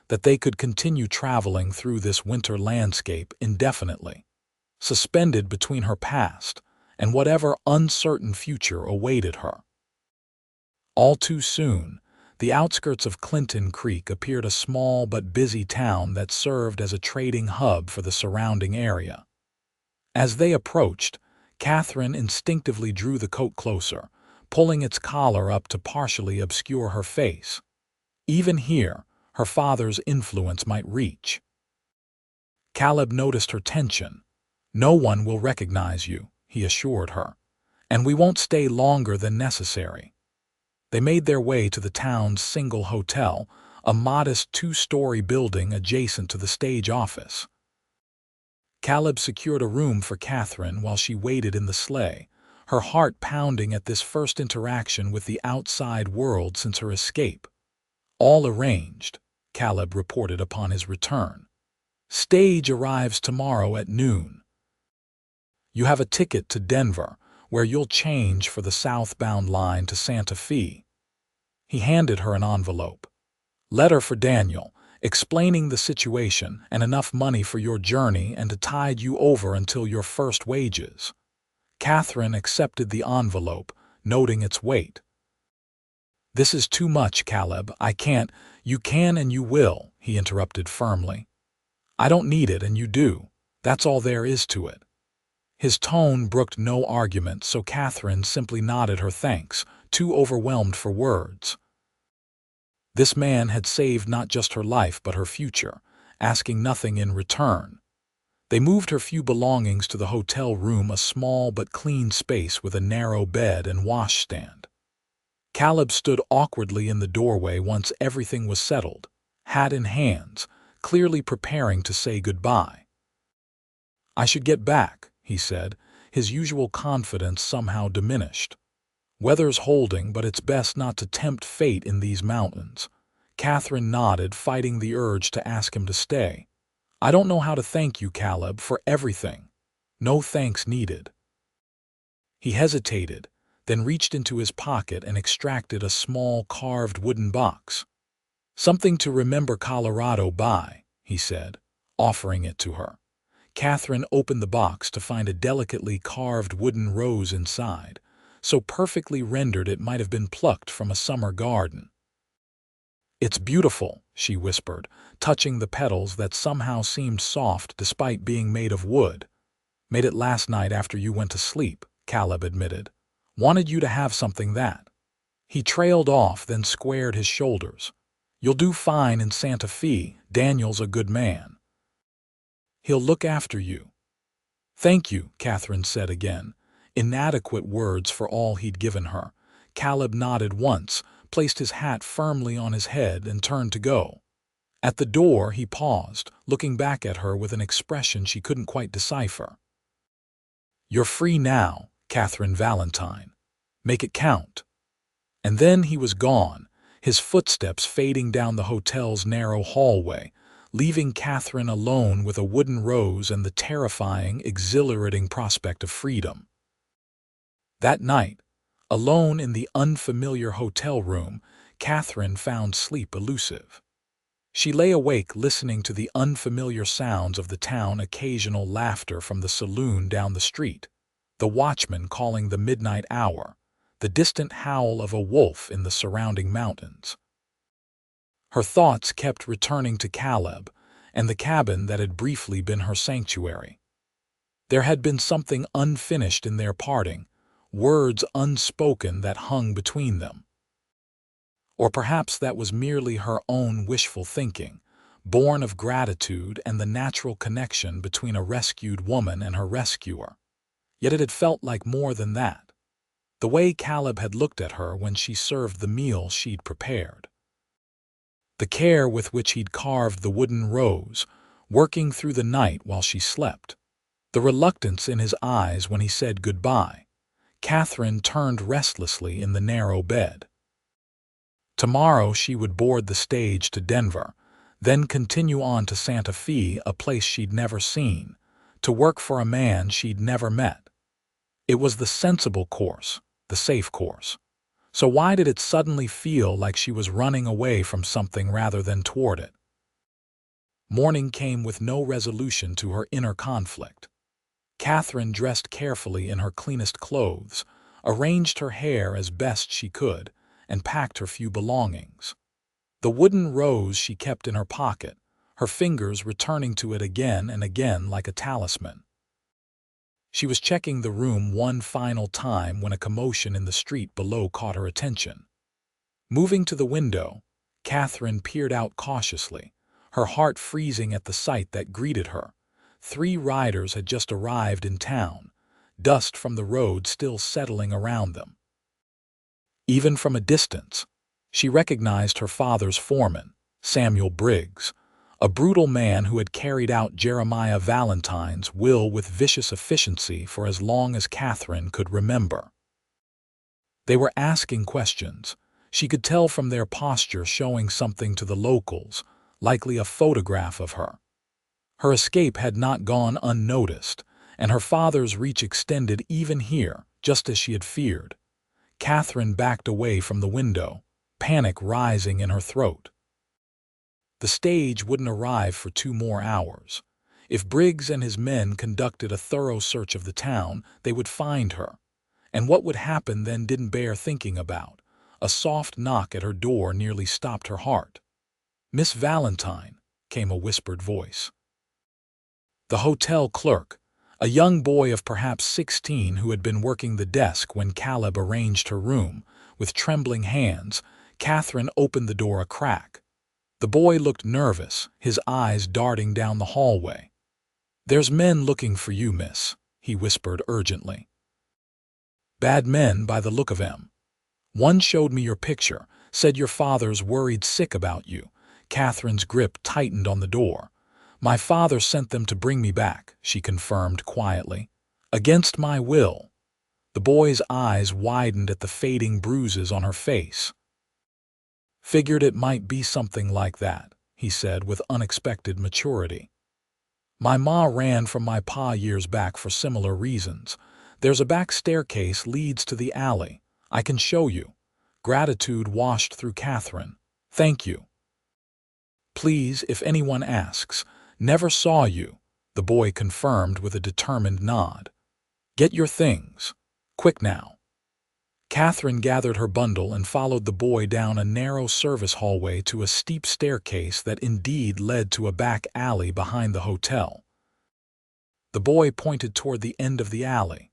that they could continue traveling through this winter landscape indefinitely, suspended between her past and whatever uncertain future awaited her. All too soon, the outskirts of Clinton Creek appeared, a small but busy town that served as a trading hub for the surrounding area. As they approached, Katherine instinctively drew the coat closer, pulling its collar up to partially obscure her face. Even here, her father's influence might reach. Caleb noticed her tension. "No one will recognize you," he assured her, "and we won't stay longer than necessary." They made their way to the town's single hotel, a modest 2-story building adjacent to the stage office. Caleb secured a room for Katherine while she waited in the sleigh, her heart pounding at this first interaction with the outside world since her escape. "All arranged," Caleb reported upon his return. "Stage arrives tomorrow at noon. You have a ticket to Denver, where you'll change for the southbound line to Santa Fe." He handed her an envelope. "Letter for Daniel, explaining the situation and enough money for your journey and to tide you over until your first wages." Katherine accepted the envelope, noting its weight. "This is too much, Caleb. I can't." "You can and you will," he interrupted firmly. "I don't need it and you do. That's all there is to it." His tone brooked no argument, so Katherine simply nodded her thanks, too overwhelmed for words. This man had saved not just her life but her future, asking nothing in return. They moved her few belongings to the hotel room, a small but clean space with a narrow bed and washstand. Caleb stood awkwardly in the doorway once everything was settled, hat in hands, clearly preparing to say goodbye. "I should get back," he said, his usual confidence somehow diminished. "Weather's holding, but it's best not to tempt fate in these mountains." Katherine nodded, fighting the urge to ask him to stay. "I don't know how to thank you, Caleb, for everything." "No thanks needed." He hesitated, then reached into his pocket and extracted a small carved wooden box. "Something to remember Colorado by," he said, offering it to her. Katherine opened the box to find a delicately carved wooden rose inside, so perfectly rendered it might have been plucked from a summer garden. "It's beautiful," she whispered, touching the petals that somehow seemed soft despite being made of wood. "Made it last night after you went to sleep," Caleb admitted. "Wanted you to have something that." He trailed off, then squared his shoulders. "You'll do fine in Santa Fe. Daniel's a good man. He'll look after you." "Thank you," Katherine said again, inadequate words for all he'd given her. Caleb nodded once, placed his hat firmly on his head, and turned to go. At the door, he paused, looking back at her with an expression she couldn't quite decipher. "You're free now, Katherine Valentine. Make it count." And then he was gone, his footsteps fading down the hotel's narrow hallway, leaving Katherine alone with a wooden rose and the terrifying, exhilarating prospect of freedom. That night, alone in the unfamiliar hotel room, Katherine found sleep elusive. She lay awake listening to the unfamiliar sounds of the town, occasional laughter from the saloon down the street, the watchman calling the midnight hour, the distant howl of a wolf in the surrounding mountains. Her thoughts kept returning to Caleb and the cabin that had briefly been her sanctuary. There had been something unfinished in their parting, words unspoken that hung between them. Or perhaps that was merely her own wishful thinking, born of gratitude and the natural connection between a rescued woman and her rescuer. Yet it had felt like more than that. The way Caleb had looked at her when she served the meal she'd prepared. The care with which he'd carved the wooden rose, working through the night while she slept. The reluctance in his eyes when he said goodbye. Katherine turned restlessly in the narrow bed. Tomorrow she would board the stage to Denver, then continue on to Santa Fe, a place she'd never seen, to work for a man she'd never met. It was the sensible course, the safe course. So why did it suddenly feel like she was running away from something rather than toward it? Morning came with no resolution to her inner conflict. Katherine dressed carefully in her cleanest clothes, arranged her hair as best she could, and packed her few belongings. The wooden rose she kept in her pocket, her fingers returning to it again and again like a talisman. She was checking the room one final time when a commotion in the street below caught her attention. Moving to the window, Katherine peered out cautiously, her heart freezing at the sight that greeted her. 3 riders had just arrived in town, dust from the road still settling around them. Even from a distance, she recognized her father's foreman, Samuel Briggs, a brutal man who had carried out Jeremiah Valentine's will with vicious efficiency for as long as Katherine could remember. They were asking questions. She could tell from their posture, showing something to the locals, likely a photograph of her. Her escape had not gone unnoticed, and her father's reach extended even here, just as she had feared. Katherine backed away from the window, panic rising in her throat. The stage wouldn't arrive for 2 more hours. If Briggs and his men conducted a thorough search of the town, they would find her. And what would happen then didn't bear thinking about. A soft knock at her door nearly stopped her heart. "Miss Valentine," came a whispered voice. The hotel clerk, a young boy of perhaps 16 who had been working the desk when Caleb arranged her room, with trembling hands, Katherine opened the door a crack. The boy looked nervous, his eyes darting down the hallway. "There's men looking for you, miss," he whispered urgently. "Bad men by the look of 'em. One showed me your picture, said your father's worried sick about you." Catherine's grip tightened on the door. "My father sent them to bring me back," she confirmed quietly. "Against my will." The boy's eyes widened at the fading bruises on her face. "Figured it might be something like that," he said with unexpected maturity. "My ma ran from my pa years back for similar reasons. There's a back staircase leads to the alley. I can show you." Gratitude washed through Catherine. "Thank you." "Please, if anyone asks. Never saw you," the boy confirmed with a determined nod. "Get your things. Quick now." Catherine gathered her bundle and followed the boy down a narrow service hallway to a steep staircase that indeed led to a back alley behind the hotel. The boy pointed toward the end of the alley.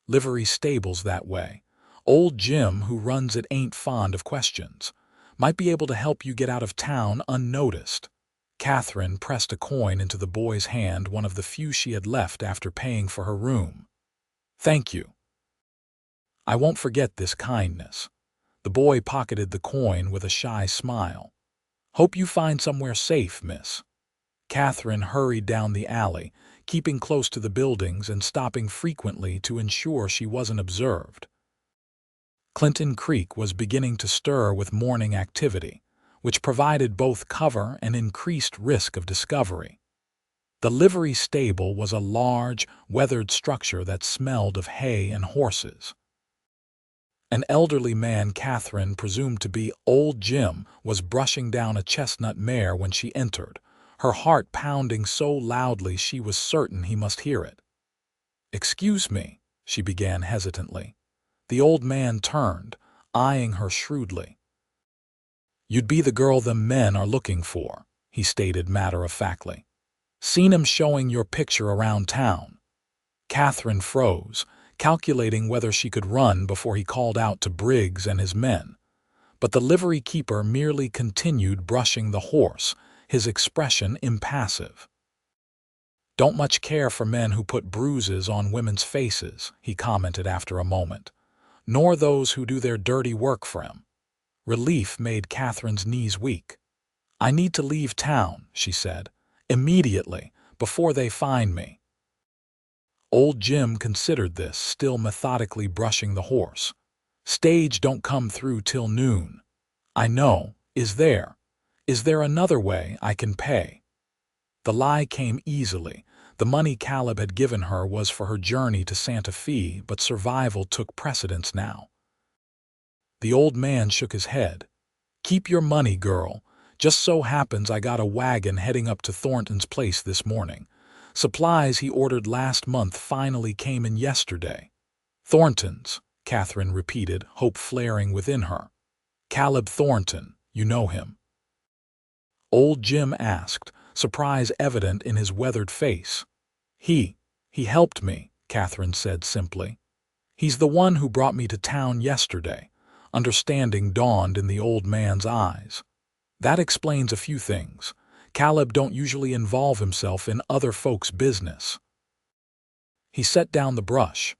"Livery stables that way. Old Jim, who runs it, ain't fond of questions. Might be able to help you get out of town unnoticed." Catherine pressed a coin into the boy's hand, one of the few she had left after paying for her room. "Thank you. I won't forget this kindness." The boy pocketed the coin with a shy smile. "Hope you find somewhere safe, miss." Catherine hurried down the alley, keeping close to the buildings and stopping frequently to ensure she wasn't observed. Clinton Creek was beginning to stir with morning activity, which provided both cover and increased risk of discovery. The livery stable was a large, weathered structure that smelled of hay and horses. An elderly man Catherine presumed to be Old Jim was brushing down a chestnut mare when she entered, her heart pounding so loudly she was certain he must hear it. "Excuse me," she began hesitantly. The old man turned, eyeing her shrewdly. "You'd be the girl them men are looking for," he stated matter-of-factly. "Seen 'em showing your picture around town." Catherine froze, calculating whether she could run before he called out to Briggs and his men. But the livery keeper merely continued brushing the horse, his expression impassive. "Don't much care for men who put bruises on women's faces," he commented after a moment, "nor those who do their dirty work for him." Relief made Catherine's knees weak. "I need to leave town," she said, "immediately, before they find me." Old Jim considered this, still methodically brushing the horse. "Stage don't come through till noon." "I know. Is there another way I can pay?" The lie came easily. The money Caleb had given her was for her journey to Santa Fe, but survival took precedence now. The old man shook his head. "Keep your money, girl. Just so happens I got a wagon heading up to Thornton's place this morning. Supplies he ordered last month finally came in yesterday." "Thornton's," Catherine repeated, hope flaring within her. "Caleb Thornton, you know him?" Old Jim asked, surprise evident in his weathered face. He helped me," Catherine said simply. "He's the one who brought me to town yesterday." Understanding dawned in the old man's eyes. "That explains a few things. Caleb don't usually involve himself in other folks' business." He set down the brush.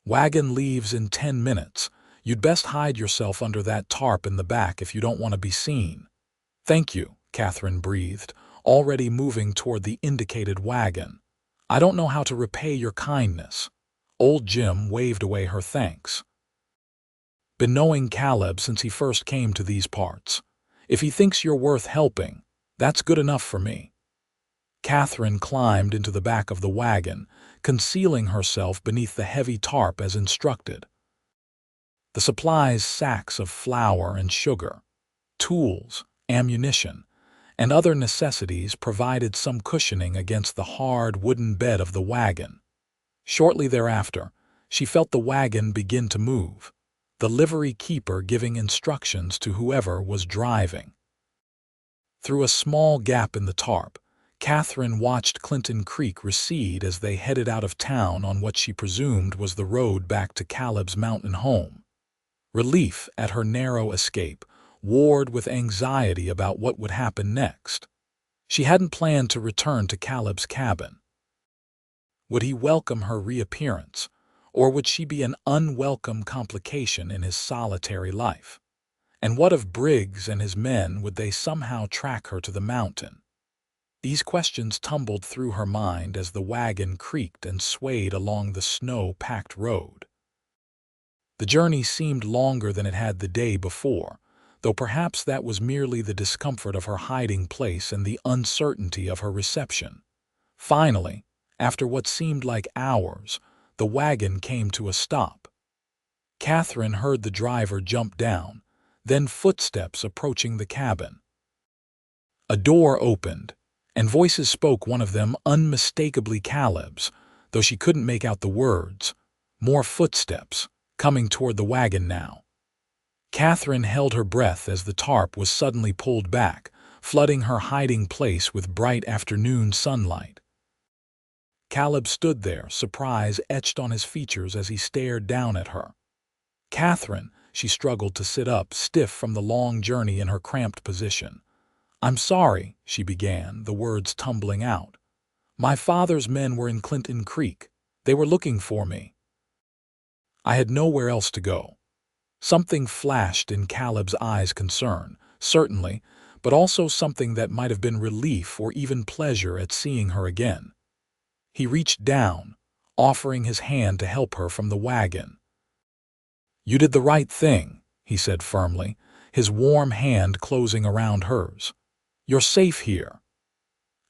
"Wagon leaves in 10 minutes. You'd best hide yourself under that tarp in the back if you don't want to be seen." "Thank you," Catherine breathed, already moving toward the indicated wagon. "I don't know how to repay your kindness." Old Jim waved away her thanks. "Been knowing Caleb since he first came to these parts. If he thinks you're worth helping, that's good enough for me." Catherine climbed into the back of the wagon, concealing herself beneath the heavy tarp as instructed. The supplies, sacks of flour and sugar, tools, ammunition, and other necessities provided some cushioning against the hard wooden bed of the wagon. Shortly thereafter, she felt the wagon begin to move, the livery keeper giving instructions to whoever was driving. Through a small gap in the tarp, Catherine watched Clinton Creek recede as they headed out of town on what she presumed was the road back to Caleb's mountain home. Relief at her narrow escape warred with anxiety about what would happen next. She hadn't planned to return to Caleb's cabin. Would he welcome her reappearance, or would she be an unwelcome complication in his solitary life? And what of Briggs and his men? Would they somehow track her to the mountain? These questions tumbled through her mind as the wagon creaked and swayed along the snow-packed road. The journey seemed longer than it had the day before, though perhaps that was merely the discomfort of her hiding place and the uncertainty of her reception. Finally, after what seemed like hours, the wagon came to a stop. Katherine heard the driver jump down, then footsteps approaching the cabin. A door opened, and voices spoke, one of them unmistakably Caleb's, though she couldn't make out the words. More footsteps, coming toward the wagon now. Katherine held her breath as the tarp was suddenly pulled back, flooding her hiding place with bright afternoon sunlight. Caleb stood there, surprise etched on his features as he stared down at her. "Katherine," she struggled to sit up, stiff from the long journey in her cramped position. "I'm sorry," she began, the words tumbling out. "My father's men were in Clinton Creek. They were looking for me. I had nowhere else to go." Something flashed in Caleb's eyes, concern, certainly, but also something that might have been relief or even pleasure at seeing her again. He reached down, offering his hand to help her from the wagon. "You did the right thing," he said firmly, his warm hand closing around hers. "You're safe here."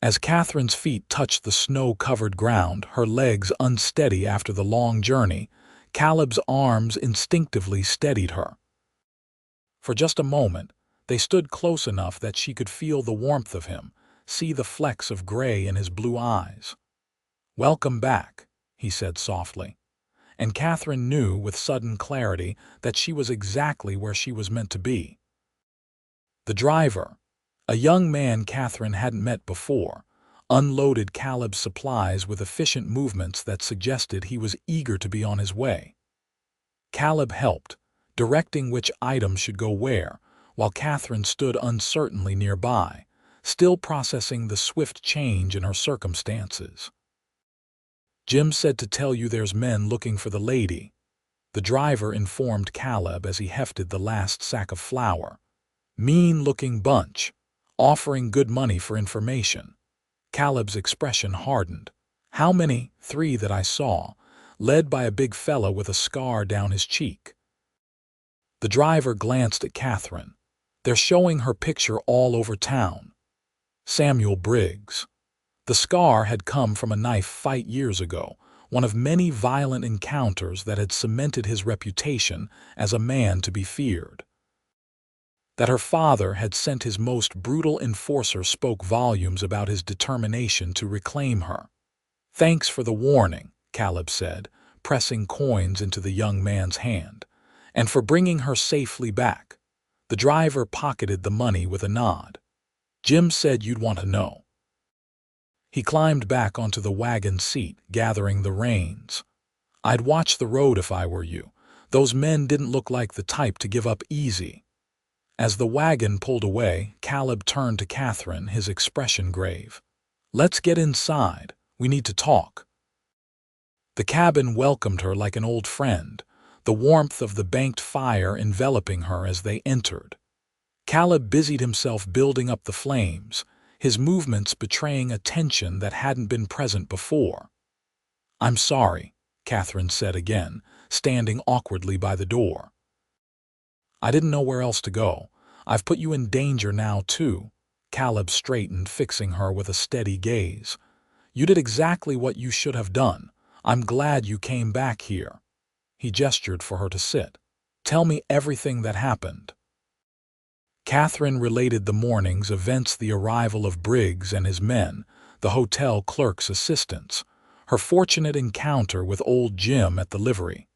As Katherine's feet touched the snow-covered ground, her legs unsteady after the long journey, Caleb's arms instinctively steadied her. For just a moment, they stood close enough that she could feel the warmth of him, see the flecks of gray in his blue eyes. "Welcome back," he said softly. And Katherine knew with sudden clarity that she was exactly where she was meant to be. The driver, a young man Katherine hadn't met before, unloaded Caleb's supplies with efficient movements that suggested he was eager to be on his way. Caleb helped, directing which items should go where, while Katherine stood uncertainly nearby, still processing the swift change in her circumstances. "Jim said to tell you there's men looking for the lady," the driver informed Caleb as he hefted the last sack of flour. "Mean-looking bunch, offering good money for information." Caleb's expression hardened. "How many?" "3 that I saw, led by a big fella with a scar down his cheek." The driver glanced at Katherine. "They're showing her picture all over town." Samuel Briggs. The scar had come from a knife fight years ago, one of many violent encounters that had cemented his reputation as a man to be feared. That her father had sent his most brutal enforcer spoke volumes about his determination to reclaim her. "Thanks for the warning," Caleb said, pressing coins into the young man's hand, "and for bringing her safely back." The driver pocketed the money with a nod. "Jim said you'd want to know." He climbed back onto the wagon seat, gathering the reins. "I'd watch the road if I were you. Those men didn't look like the type to give up easy." As the wagon pulled away, Caleb turned to Katherine, his expression grave. "Let's get inside. We need to talk." The cabin welcomed her like an old friend, the warmth of the banked fire enveloping her as they entered. Caleb busied himself building up the flames, his movements betraying a tension that hadn't been present before. "I'm sorry," Katherine said again, standing awkwardly by the door. "I didn't know where else to go. I've put you in danger now, too." Caleb straightened, fixing her with a steady gaze. "You did exactly what you should have done. I'm glad you came back here." He gestured for her to sit. "Tell me everything that happened." Katherine related the morning's events, the arrival of Briggs and his men, the hotel clerk's assistants, her fortunate encounter with old Jim at the livery.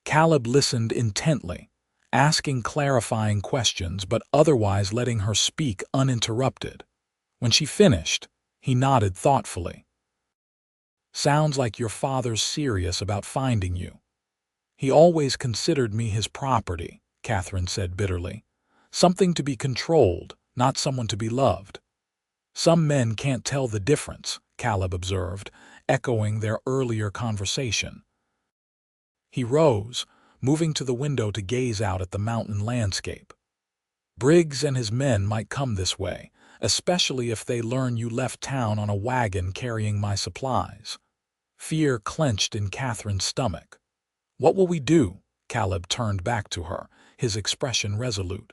Caleb listened intently, asking clarifying questions but otherwise letting her speak uninterrupted. When she finished, he nodded thoughtfully. "Sounds like your father's serious about finding you." "He always considered me his property," Katherine said bitterly. "Something to be controlled, not someone to be loved." "Some men can't tell the difference," Caleb observed, echoing their earlier conversation. He rose, moving to the window to gaze out at the mountain landscape. Briggs and his men might come this way, especially if they learn you left town on a wagon carrying my supplies. Fear clenched in Catherine's stomach. What will we do? Caleb turned back to her, his expression resolute.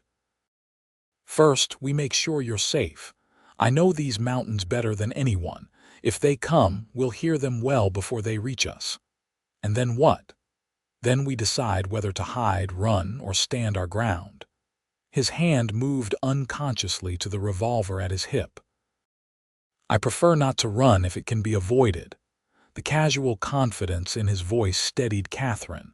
First, we make sure you're safe. I know these mountains better than anyone. If they come, we'll hear them well before they reach us. And then what? Then we decide whether to hide, run, or stand our ground. His hand moved unconsciously to the revolver at his hip. I prefer not to run if it can be avoided. The casual confidence in his voice steadied Catherine.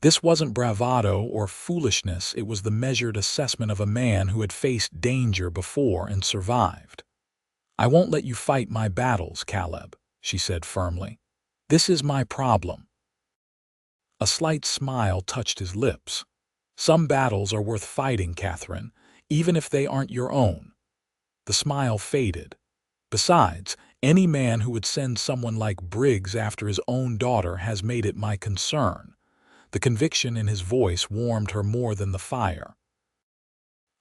This wasn't bravado or foolishness, it was the measured assessment of a man who had faced danger before and survived. I won't let you fight my battles, Caleb, she said firmly. This is my problem. A slight smile touched his lips. Some battles are worth fighting, Catherine, even if they aren't your own. The smile faded. Besides, any man who would send someone like Briggs after his own daughter has made it my concern. The conviction in his voice warmed her more than the fire.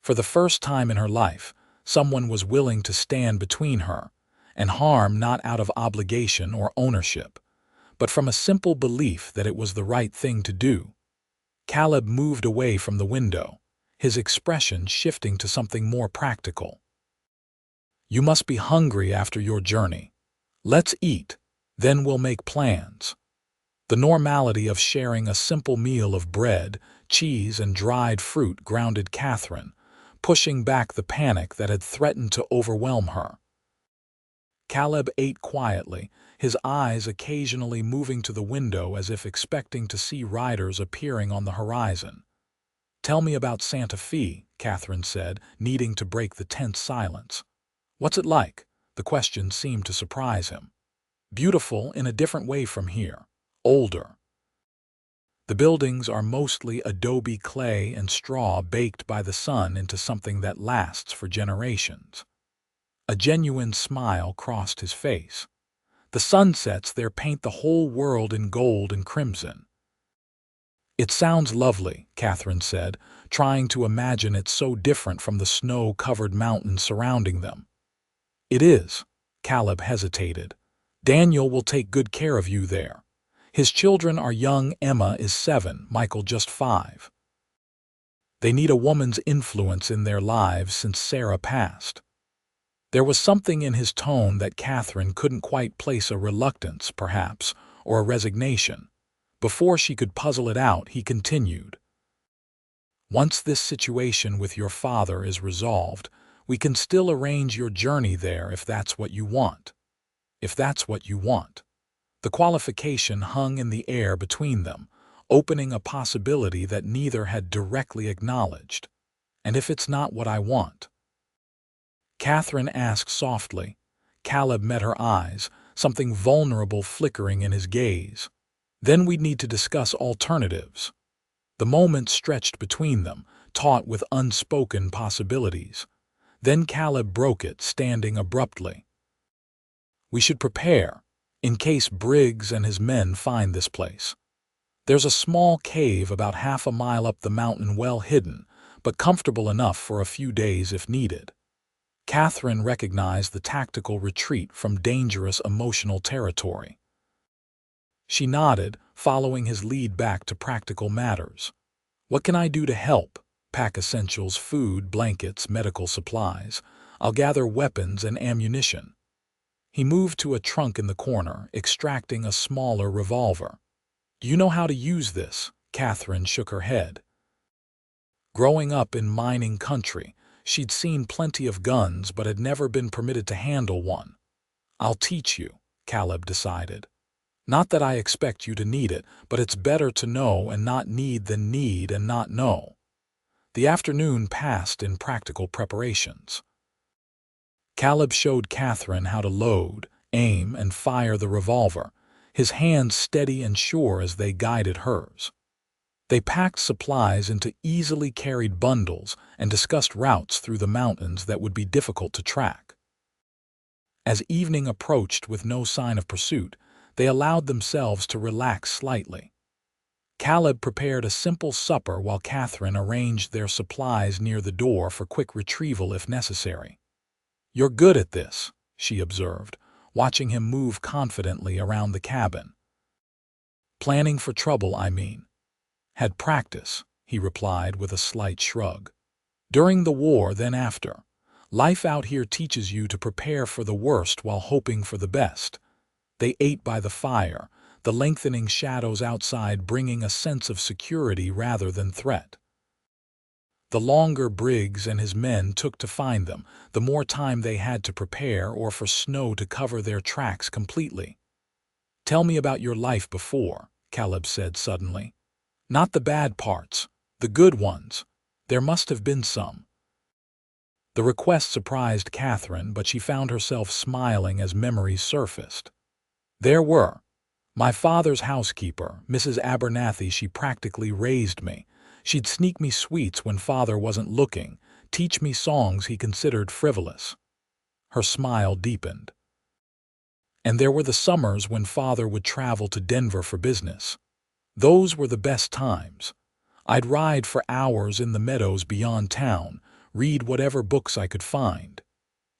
For the first time in her life, someone was willing to stand between her, and harm not out of obligation or ownership, but from a simple belief that it was the right thing to do. Caleb moved away from the window, his expression shifting to something more practical. You must be hungry after your journey. Let's eat, then we'll make plans. The normality of sharing a simple meal of bread, cheese, and dried fruit grounded Catherine, pushing back the panic that had threatened to overwhelm her. Caleb ate quietly, his eyes occasionally moving to the window as if expecting to see riders appearing on the horizon. Tell me about Santa Fe, Catherine said, needing to break the tense silence. What's it like? The question seemed to surprise him. Beautiful in a different way from here. Older. The buildings are mostly adobe clay and straw baked by the sun into something that lasts for generations. A genuine smile crossed his face. The sunsets there paint the whole world in gold and crimson. It sounds lovely, Catherine said, trying to imagine it so different from the snow-covered mountains surrounding them. It is. Caleb hesitated. Daniel will take good care of you there. His children are young. Emma is 7, Michael just 5. They need a woman's influence in their lives since Sarah passed. There was something in his tone that Catherine couldn't quite place, a reluctance, perhaps, or a resignation. Before she could puzzle it out, he continued. Once this situation with your father is resolved, we can still arrange your journey there if that's what you want. If that's what you want. The qualification hung in the air between them, opening a possibility that neither had directly acknowledged. And if it's not what I want? Catherine asked softly. Caleb met her eyes, something vulnerable flickering in his gaze. Then we'd need to discuss alternatives. The moment stretched between them, taut with unspoken possibilities. Then Caleb broke it, standing abruptly. We should prepare, in case Briggs and his men find this place. There's a small cave about half a mile up the mountain, well hidden, but comfortable enough for a few days if needed. Catherine recognized the tactical retreat from dangerous emotional territory. She nodded, following his lead back to practical matters. What can I do to help? Pack essentials, food, blankets, medical supplies. I'll gather weapons and ammunition. He moved to a trunk in the corner, extracting a smaller revolver. Do you know how to use this? Catherine shook her head. Growing up in mining country, she'd seen plenty of guns but had never been permitted to handle one. I'll teach you, Caleb decided. Not that I expect you to need it, but it's better to know and not need than need and not know. The afternoon passed in practical preparations. Caleb showed Catherine how to load, aim, and fire the revolver, his hands steady and sure as they guided hers. They packed supplies into easily carried bundles and discussed routes through the mountains that would be difficult to track. As evening approached with no sign of pursuit, they allowed themselves to relax slightly. Caleb prepared a simple supper while Katherine arranged their supplies near the door for quick retrieval if necessary. "You're good at this," she observed, watching him move confidently around the cabin. "Planning for trouble, I mean." "Had practice," he replied with a slight shrug. "During the war, then after. Life out here teaches you to prepare for the worst while hoping for the best." They ate by the fire, the lengthening shadows outside bringing a sense of security rather than threat. The longer Briggs and his men took to find them, the more time they had to prepare or for snow to cover their tracks completely. "Tell me about your life before," Caleb said suddenly. "Not the bad parts, the good ones. There must have been some." The request surprised Katherine, but she found herself smiling as memories surfaced. "There were. My father's housekeeper, Mrs. Abernathy, she practically raised me. She'd sneak me sweets when father wasn't looking, teach me songs he considered frivolous." Her smile deepened. "And there were the summers when father would travel to Denver for business. Those were the best times. I'd ride for hours in the meadows beyond town, read whatever books I could find."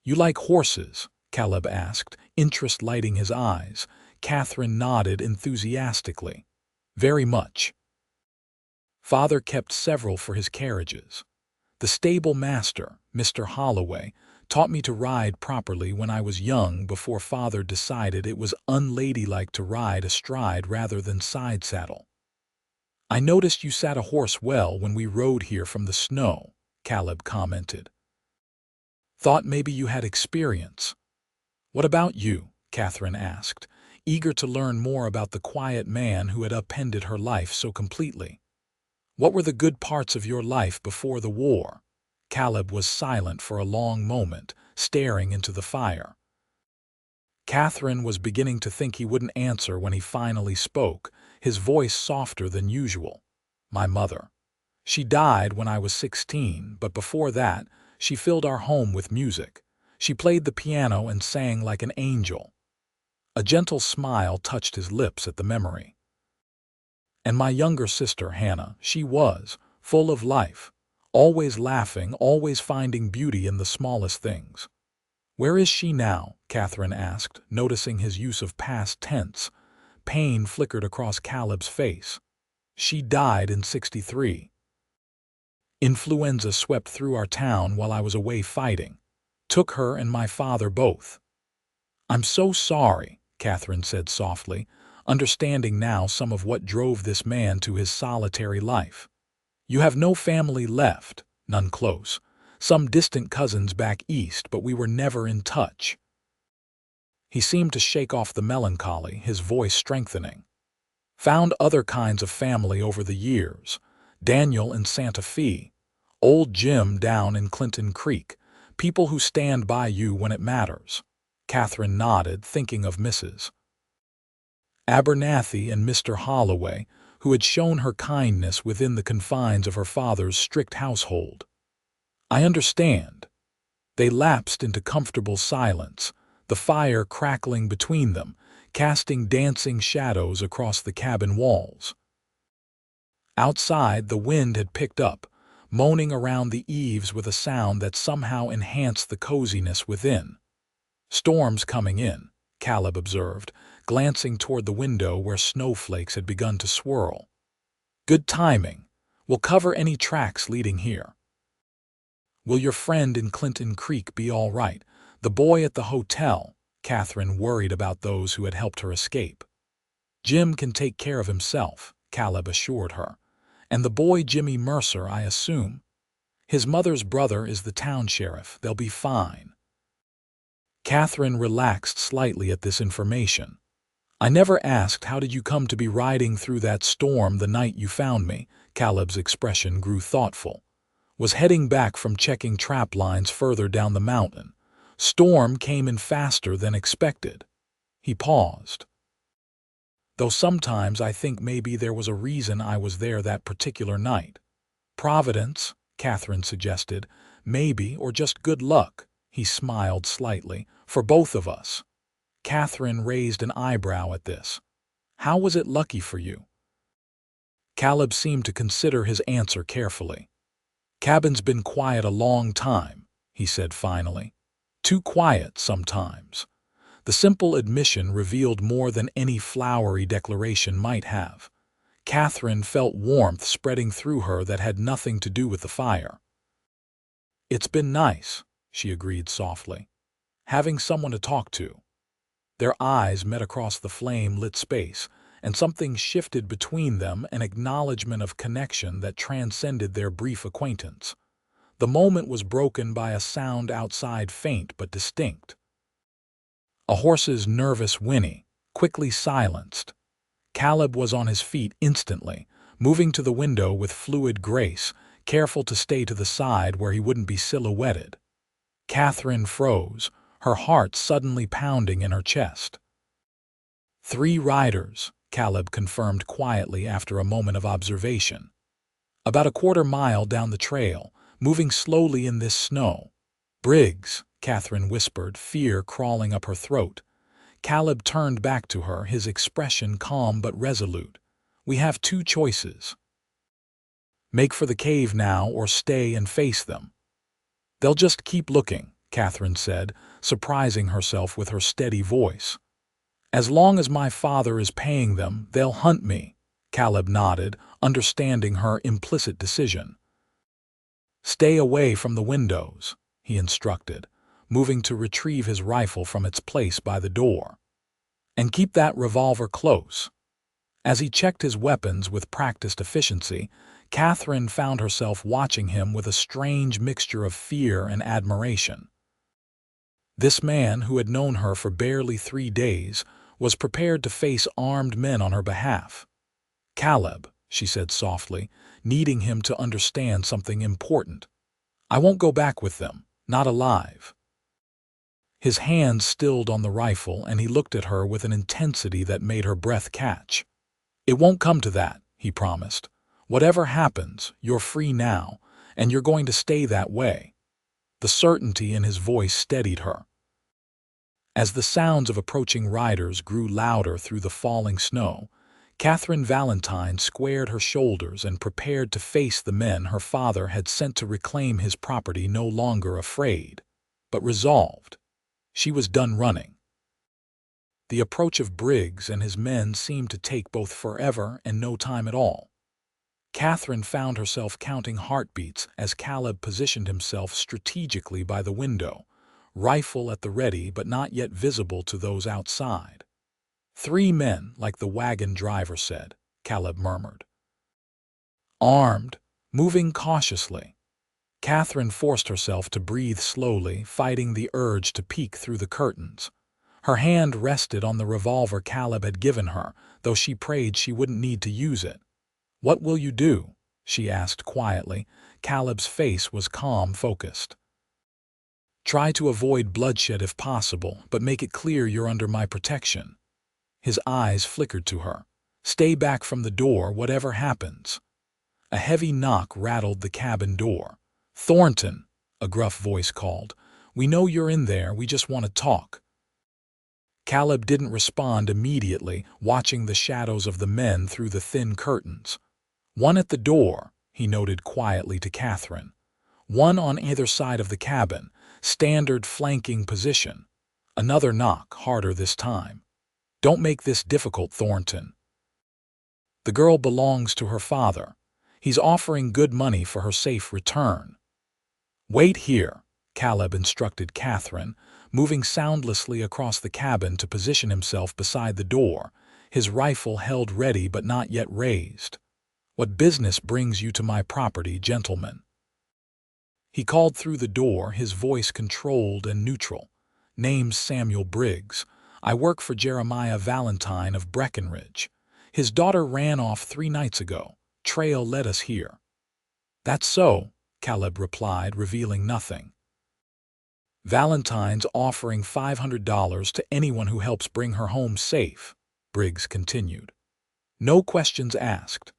"You like horses?" Caleb asked, interest lighting his eyes. Katherine nodded enthusiastically. "Very much. Father kept several for his carriages. The stable master, Mr. Holloway, taught me to ride properly when I was young before father decided it was unladylike to ride astride rather than side saddle." "I noticed you sat a horse well when we rode here from the snow," Caleb commented. "Thought maybe you had experience." "What about you?" Katherine asked, eager to learn more about the quiet man who had upended her life so completely. "What were the good parts of your life before the war?" Caleb was silent for a long moment, staring into the fire. Katherine was beginning to think he wouldn't answer when he finally spoke, his voice softer than usual. "My mother. She died when I was 16, but before that, she filled our home with music. She played the piano and sang like an angel." A gentle smile touched his lips at the memory. "And my younger sister, Hannah, she was full of life, always laughing, always finding beauty in the smallest things." "Where is she now?" Katherine asked, noticing his use of past tense. Pain flickered across Caleb's face. "She died in '63. Influenza swept through our town while I was away fighting. Took her and my father both." "I'm so sorry," Katherine said softly, understanding now some of what drove this man to his solitary life. "You have no family left?" "None close. Some distant cousins back east, but we were never in touch." He seemed to shake off the melancholy, his voice strengthening. "Found other kinds of family over the years. Daniel in Santa Fe. Old Jim down in Clinton Creek. People who stand by you when it matters." Katherine nodded, thinking of Mrs. Abernathy and Mr. Holloway, who had shown her kindness within the confines of her father's strict household. "I understand." They lapsed into comfortable silence, the fire crackling between them, casting dancing shadows across the cabin walls. Outside, the wind had picked up, moaning around the eaves with a sound that somehow enhanced the coziness within. "Storm's coming in," Caleb observed, glancing toward the window where snowflakes had begun to swirl. "Good timing. We'll cover any tracks leading here." "Will your friend in Clinton Creek be all right? The boy at the hotel?" Katherine worried about those who had helped her escape. "Jim can take care of himself," Caleb assured her. "And the boy Jimmy Mercer, I assume? His mother's brother is the town sheriff. They'll be fine." Katherine relaxed slightly at this information. "I never asked how did you come to be riding through that storm the night you found me." Caleb's expression grew thoughtful. "Was heading back from checking trap lines further down the mountain. Storm came in faster than expected." He paused. "Though sometimes I think maybe there was a reason I was there that particular night." "Providence," Katherine suggested. "Maybe, or just good luck." He smiled slightly. "For both of us." Katherine raised an eyebrow at this. "How was it lucky for you?" Caleb seemed to consider his answer carefully. "Cabin's been quiet a long time," he said finally. "Too quiet sometimes." The simple admission revealed more than any flowery declaration might have. Katherine felt warmth spreading through her that had nothing to do with the fire. "It's been nice," she agreed softly. "Having someone to talk to." Their eyes met across the flame-lit space, and something shifted between them, an acknowledgement of connection that transcended their brief acquaintance. The moment was broken by a sound outside, faint but distinct. A horse's nervous whinny, quickly silenced. Caleb was on his feet instantly, moving to the window with fluid grace, careful to stay to the side where he wouldn't be silhouetted. Katherine froze, her heart suddenly pounding in her chest. "3 riders," Caleb confirmed quietly after a moment of observation. "About a quarter-mile down the trail, moving slowly in this snow." "Briggs," Katherine whispered, fear crawling up her throat. Caleb turned back to her, his expression calm but resolute. "We have 2 choices. Make for the cave now or stay and face them." "They'll just keep looking," Katherine said, surprising herself with her steady voice. "As long as my father is paying them, they'll hunt me." Caleb nodded, understanding her implicit decision. "Stay away from the windows," he instructed, moving to retrieve his rifle from its place by the door. "And keep that revolver close." As he checked his weapons with practiced efficiency, Katherine found herself watching him with a strange mixture of fear and admiration. This man, who had known her for barely 3 days, was prepared to face armed men on her behalf. "Caleb," she said softly, needing him to understand something important. "I won't go back with them, not alive." His hand stilled on the rifle, and he looked at her with an intensity that made her breath catch. "It won't come to that," he promised. "Whatever happens, you're free now, and you're going to stay that way." The certainty in his voice steadied her. As the sounds of approaching riders grew louder through the falling snow, Katherine Valentine squared her shoulders and prepared to face the men her father had sent to reclaim his property, no longer afraid, but resolved. She was done running. The approach of Briggs and his men seemed to take both forever and no time at all. Katherine found herself counting heartbeats as Caleb positioned himself strategically by the window, rifle at the ready but not yet visible to those outside. 3 men, like the wagon driver said, Caleb murmured. "Armed, moving cautiously." Katherine forced herself to breathe slowly, fighting the urge to peek through the curtains. Her hand rested on the revolver Caleb had given her, though she prayed she wouldn't need to use it. "What will you do?" she asked quietly. Caleb's face was calm, focused. "Try to avoid bloodshed if possible, but make it clear you're under my protection." His eyes flickered to her. "Stay back from the door, whatever happens." A heavy knock rattled the cabin door. "Thornton," a gruff voice called. "We know you're in there, we just want to talk." Caleb didn't respond immediately, watching the shadows of the men through the thin curtains. "One at the door," he noted quietly to Katherine. "One on either side of the cabin, standard flanking position." Another knock, harder this time. "Don't make this difficult, Thornton. The girl belongs to her father. He's offering good money for her safe return." "Wait here," Caleb instructed Katherine, moving soundlessly across the cabin to position himself beside the door, his rifle held ready but not yet raised. "What business brings you to my property, gentlemen?" He called through the door, his voice controlled and neutral. "Name's Samuel Briggs. I work for Jeremiah Valentine of Breckenridge. His daughter ran off 3 nights ago. Trail led us here." "That's so," Caleb replied, revealing nothing. "Valentine's offering $500 to anyone who helps bring her home safe," Briggs continued. "No questions asked."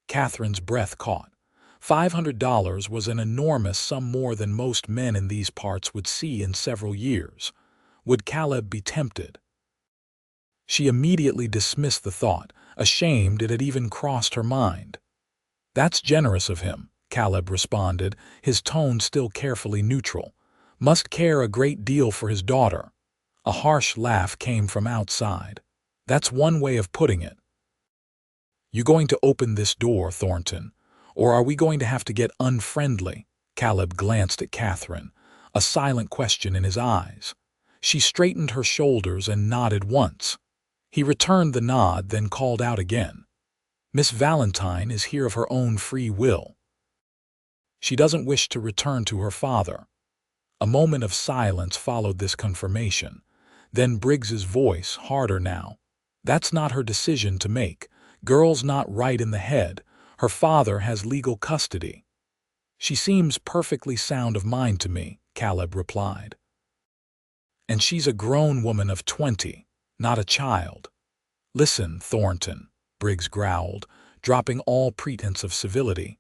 Katherine's breath caught. $500 was an enormous sum, more than most men in these parts would see in several years. Would Caleb be tempted? She immediately dismissed the thought, ashamed it had even crossed her mind. That's generous of him, Caleb responded, his tone still carefully neutral. Must care a great deal for his daughter. A harsh laugh came from outside. That's one way of putting it. You going to open this door, Thornton? Or are we going to have to get unfriendly? Caleb glanced at Katherine, a silent question in his eyes. She straightened her shoulders and nodded once. He returned the nod, then called out again. Miss Valentine is here of her own free will. She doesn't wish to return to her father. A moment of silence followed this confirmation. Then Briggs's voice, harder now. That's not her decision to make. Girl's not right in the head. Her father has legal custody. She seems perfectly sound of mind to me, Caleb replied. And she's a grown woman of 20, not a child. Listen, Thornton, Briggs growled, dropping all pretense of civility.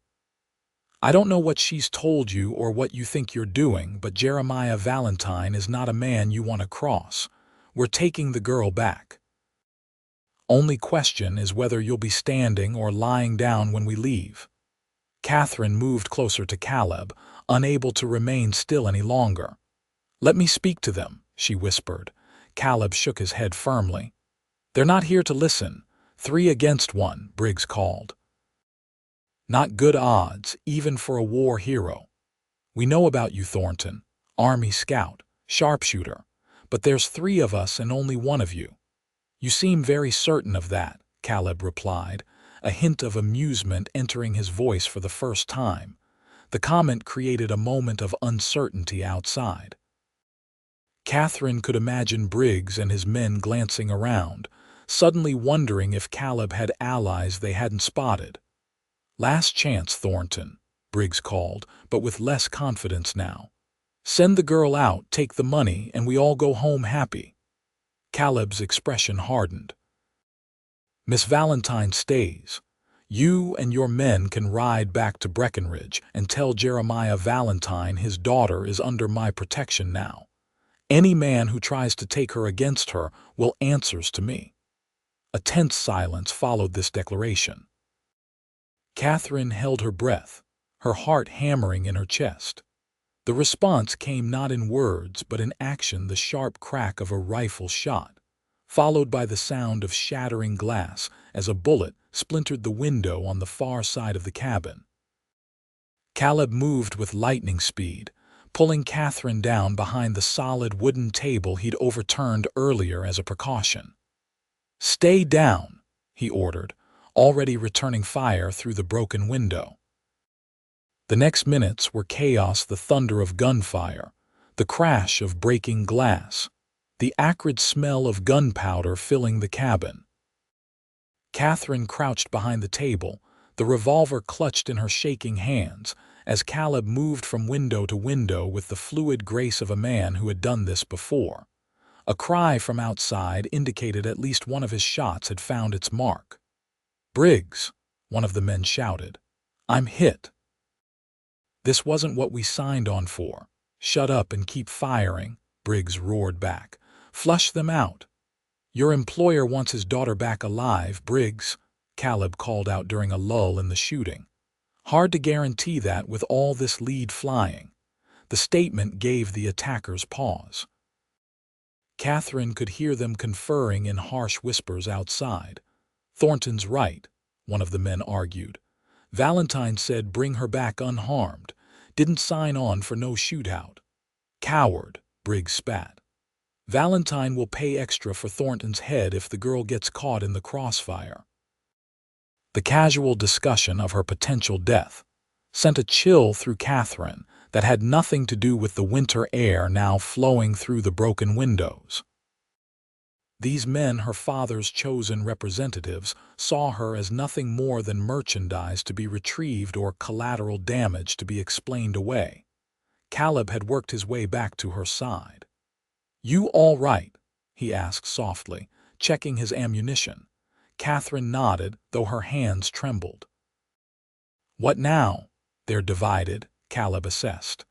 I don't know what she's told you or what you think you're doing, but Jeremiah Valentine is not a man you want to cross. We're taking the girl back. Only question is whether you'll be standing or lying down when we leave. Katherine moved closer to Caleb, unable to remain still any longer. Let me speak to them, she whispered. Caleb shook his head firmly. They're not here to listen. 3 against 1, Briggs called. Not good odds, even for a war hero. We know about you, Thornton. Army scout, sharpshooter. But there's 3 of us and only 1 of you. You seem very certain of that, Caleb replied, a hint of amusement entering his voice for the first time. The comment created a moment of uncertainty outside. Katherine could imagine Briggs and his men glancing around, suddenly wondering if Caleb had allies they hadn't spotted. Last chance, Thornton, Briggs called, but with less confidence now. Send the girl out, take the money, and we all go home happy. Caleb's expression hardened. Miss Valentine stays. You and your men can ride back to Breckenridge and tell Jeremiah Valentine his daughter is under my protection now. Any man who tries to take her against her will answers to me. A tense silence followed this declaration. Katherine held her breath, her heart hammering in her chest. The response came not in words but in action, the sharp crack of a rifle shot, followed by the sound of shattering glass as a bullet splintered the window on the far side of the cabin. Caleb moved with lightning speed, pulling Katherine down behind the solid wooden table he'd overturned earlier as a precaution. Stay down, he ordered, already returning fire through the broken window. The next minutes were chaos, the thunder of gunfire, the crash of breaking glass, the acrid smell of gunpowder filling the cabin. Katherine crouched behind the table, the revolver clutched in her shaking hands, as Caleb moved from window to window with the fluid grace of a man who had done this before. A cry from outside indicated at least one of his shots had found its mark. Briggs, one of the men shouted. I'm hit. This wasn't what we signed on for. Shut up and keep firing, Briggs roared back. Flush them out. Your employer wants his daughter back alive, Briggs, Caleb called out during a lull in the shooting. Hard to guarantee that with all this lead flying. The statement gave the attackers pause. Katherine could hear them conferring in harsh whispers outside. Thornton's right, one of the men argued. Valentine said bring her back unharmed. Didn't sign on for no shootout. Coward, Briggs spat. Valentine will pay extra for Thornton's head if the girl gets caught in the crossfire. The casual discussion of her potential death sent a chill through Katherine that had nothing to do with the winter air now flowing through the broken windows. These men, her father's chosen representatives, saw her as nothing more than merchandise to be retrieved or collateral damage to be explained away. Caleb had worked his way back to her side. You all right? He asked softly, checking his ammunition. Katherine nodded, though her hands trembled. What now? They're divided, Caleb assessed.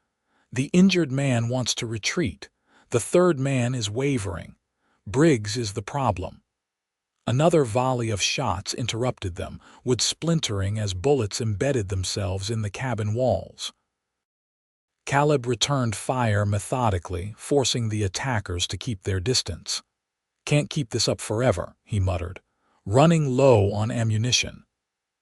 The injured man wants to retreat. The third man is wavering. Briggs is the problem. Another volley of shots interrupted them, wood splintering as bullets embedded themselves in the cabin walls. Caleb returned fire methodically, forcing the attackers to keep their distance. "Can't keep this up forever," he muttered, running low on ammunition.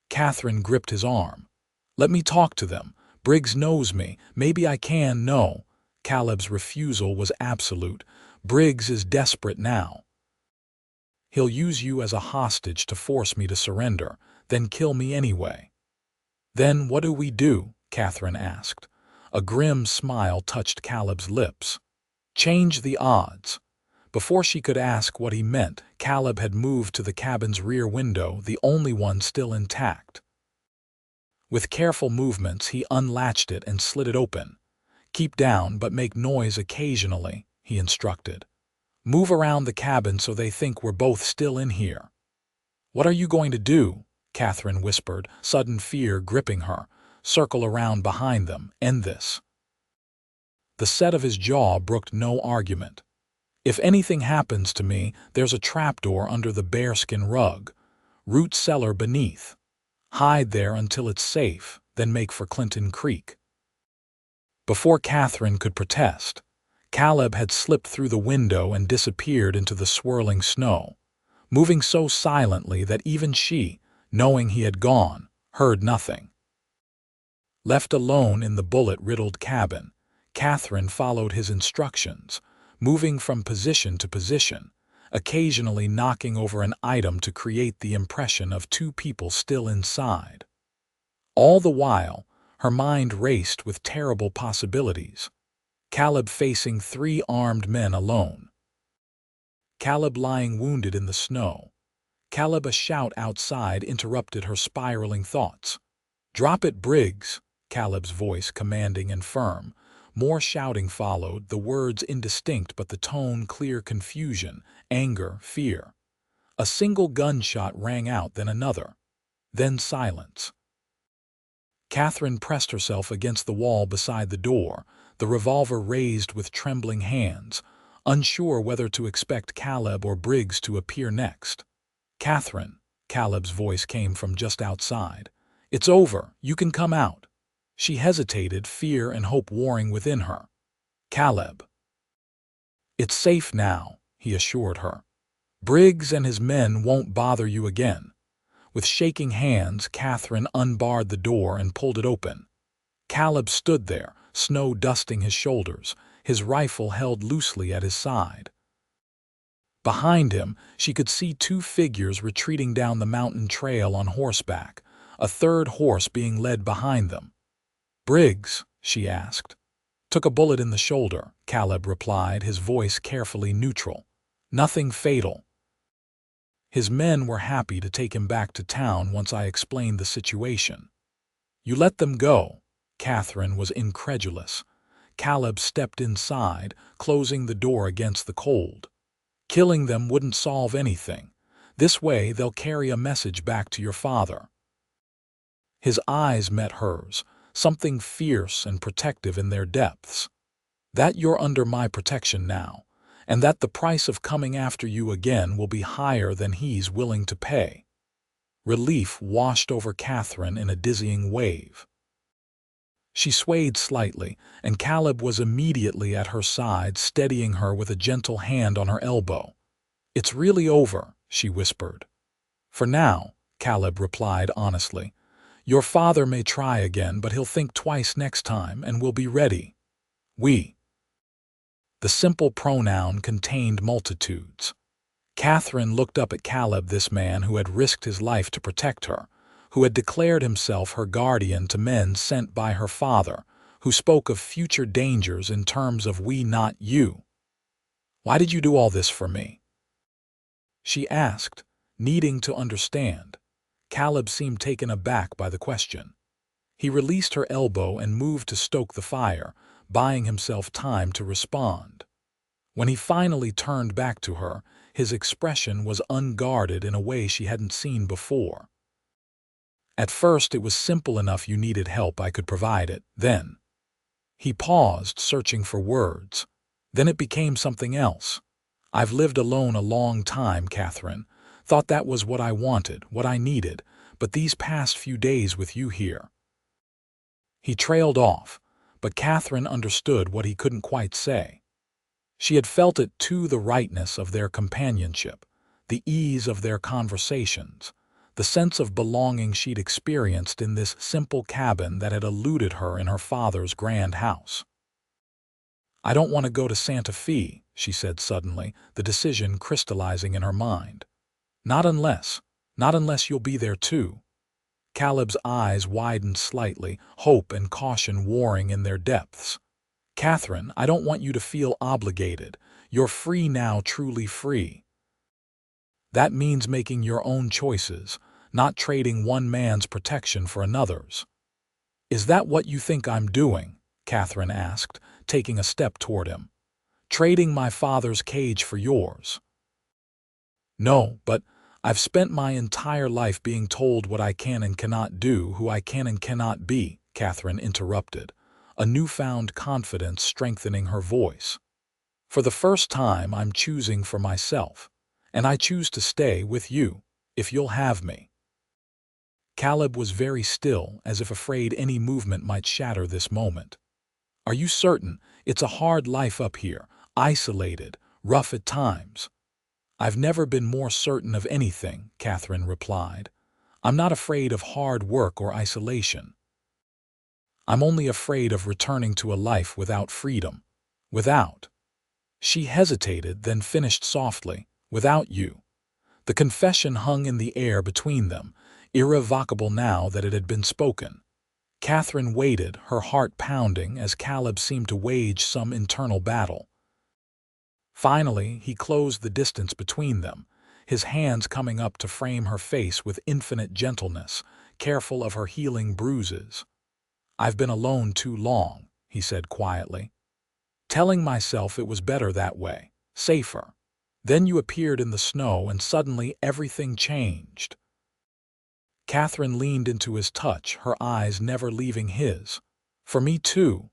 Katherine gripped his arm. "Let me talk to them. Briggs knows me. Maybe I can." "No." Caleb's refusal was absolute. "Briggs is desperate now. He'll use you as a hostage to force me to surrender, then kill me anyway." "Then what do we do?" Katherine asked. A grim smile touched Caleb's lips. "Change the odds." Before she could ask what he meant, Caleb had moved to the cabin's rear window, the only one still intact. With careful movements, he unlatched it and slid it open. "Keep down, but make noise occasionally," he instructed. "Move around the cabin so they think we're both still in here." "What are you going to do?" Katherine whispered, sudden fear gripping her. "Circle around behind them. End this." The set of his jaw brooked no argument. "If anything happens to me, there's a trapdoor under the bearskin rug. Root cellar beneath. Hide there until it's safe, then make for Clinton Creek." Before Katherine could protest, Caleb had slipped through the window and disappeared into the swirling snow, moving so silently that even she, knowing he had gone, heard nothing. Left alone in the bullet-riddled cabin, Katherine followed his instructions, moving from position to position, occasionally knocking over an item to create the impression of two people still inside. All the while, her mind raced with terrible possibilities. Caleb facing 3 armed men alone. Caleb lying wounded in the snow. Caleb, a shout outside interrupted her spiraling thoughts. "Drop it, Briggs," Caleb's voice commanding and firm. More shouting followed, the words indistinct but the tone clear: confusion, anger, fear. A single gunshot rang out, then another. Then silence. Katherine pressed herself against the wall beside the door, the revolver raised with trembling hands, unsure whether to expect Caleb or Briggs to appear next. "Katherine," Caleb's voice came from just outside. "It's over. You can come out." She hesitated, fear and hope warring within her. "Caleb." "It's safe now," he assured her. "Briggs and his men won't bother you again." With shaking hands, Katherine unbarred the door and pulled it open. Caleb stood there, snow dusting his shoulders, his rifle held loosely at his side. Behind him, she could see 2 figures retreating down the mountain trail on horseback, a third horse being led behind them. "Briggs?" she asked. "Took a bullet in the shoulder," Caleb replied, his voice carefully neutral. "Nothing fatal. His men were happy to take him back to town once I explained the situation." "You let them go?" Katherine was incredulous. Caleb stepped inside, closing the door against the cold. "Killing them wouldn't solve anything. This way they'll carry a message back to your father." His eyes met hers, something fierce and protective in their depths. "That you're under my protection now, and that the price of coming after you again will be higher than he's willing to pay." Relief washed over Katherine in a dizzying wave. She swayed slightly, and Caleb was immediately at her side, steadying her with a gentle hand on her elbow. "It's really over," she whispered. "For now," Caleb replied honestly. "Your father may try again, but he'll think twice next time, and we'll be ready. We." The simple pronoun contained multitudes. Katherine looked up at Caleb, this man who had risked his life to protect her, who had declared himself her guardian to men sent by her father, who spoke of future dangers in terms of we, not you. "Why did you do all this for me?" she asked, needing to understand. Caleb seemed taken aback by the question. He released her elbow and moved to stoke the fire, buying himself time to respond. When he finally turned back to her, his expression was unguarded in a way she hadn't seen before. "At first it was simple enough: you needed help, I could provide it. Then." He paused, searching for words. "Then it became something else. I've lived alone a long time, Katherine. Thought that was what I wanted, what I needed, but these past few days with you here." He trailed off, but Katherine understood what he couldn't quite say. She had felt it too, the rightness of their companionship, the ease of their conversations, the sense of belonging she'd experienced in this simple cabin that had eluded her in her father's grand house. "I don't want to go to Santa Fe," she said suddenly, the decision crystallizing in her mind. Not unless you'll be there too." Caleb's eyes widened slightly, hope and caution warring in their depths. "Katherine, I don't want you to feel obligated. You're free now, truly free. That means making your own choices, not trading one man's protection for another's." "Is that what you think I'm doing?" Katherine asked, taking a step toward him. "Trading my father's cage for yours?" "No, but I've spent my entire life being told what I can and cannot do, who I can and cannot be," Katherine interrupted, a newfound confidence strengthening her voice. "For the first time, I'm choosing for myself, and I choose to stay with you, if you'll have me." Caleb was very still, as if afraid any movement might shatter this moment. "Are you certain? It's a hard life up here, isolated, rough at times." "I've never been more certain of anything," Katherine replied. "I'm not afraid of hard work or isolation. I'm only afraid of returning to a life without freedom. Without—" She hesitated, then finished softly, "without you." The confession hung in the air between them, irrevocable now that it had been spoken. Katherine waited, her heart pounding, as Caleb seemed to wage some internal battle. Finally, he closed the distance between them, his hands coming up to frame her face with infinite gentleness, careful of her healing bruises. "I've been alone too long," he said quietly, "telling myself it was better that way, safer. Then you appeared in the snow and suddenly everything changed." Katherine leaned into his touch, her eyes never leaving his. "For me too."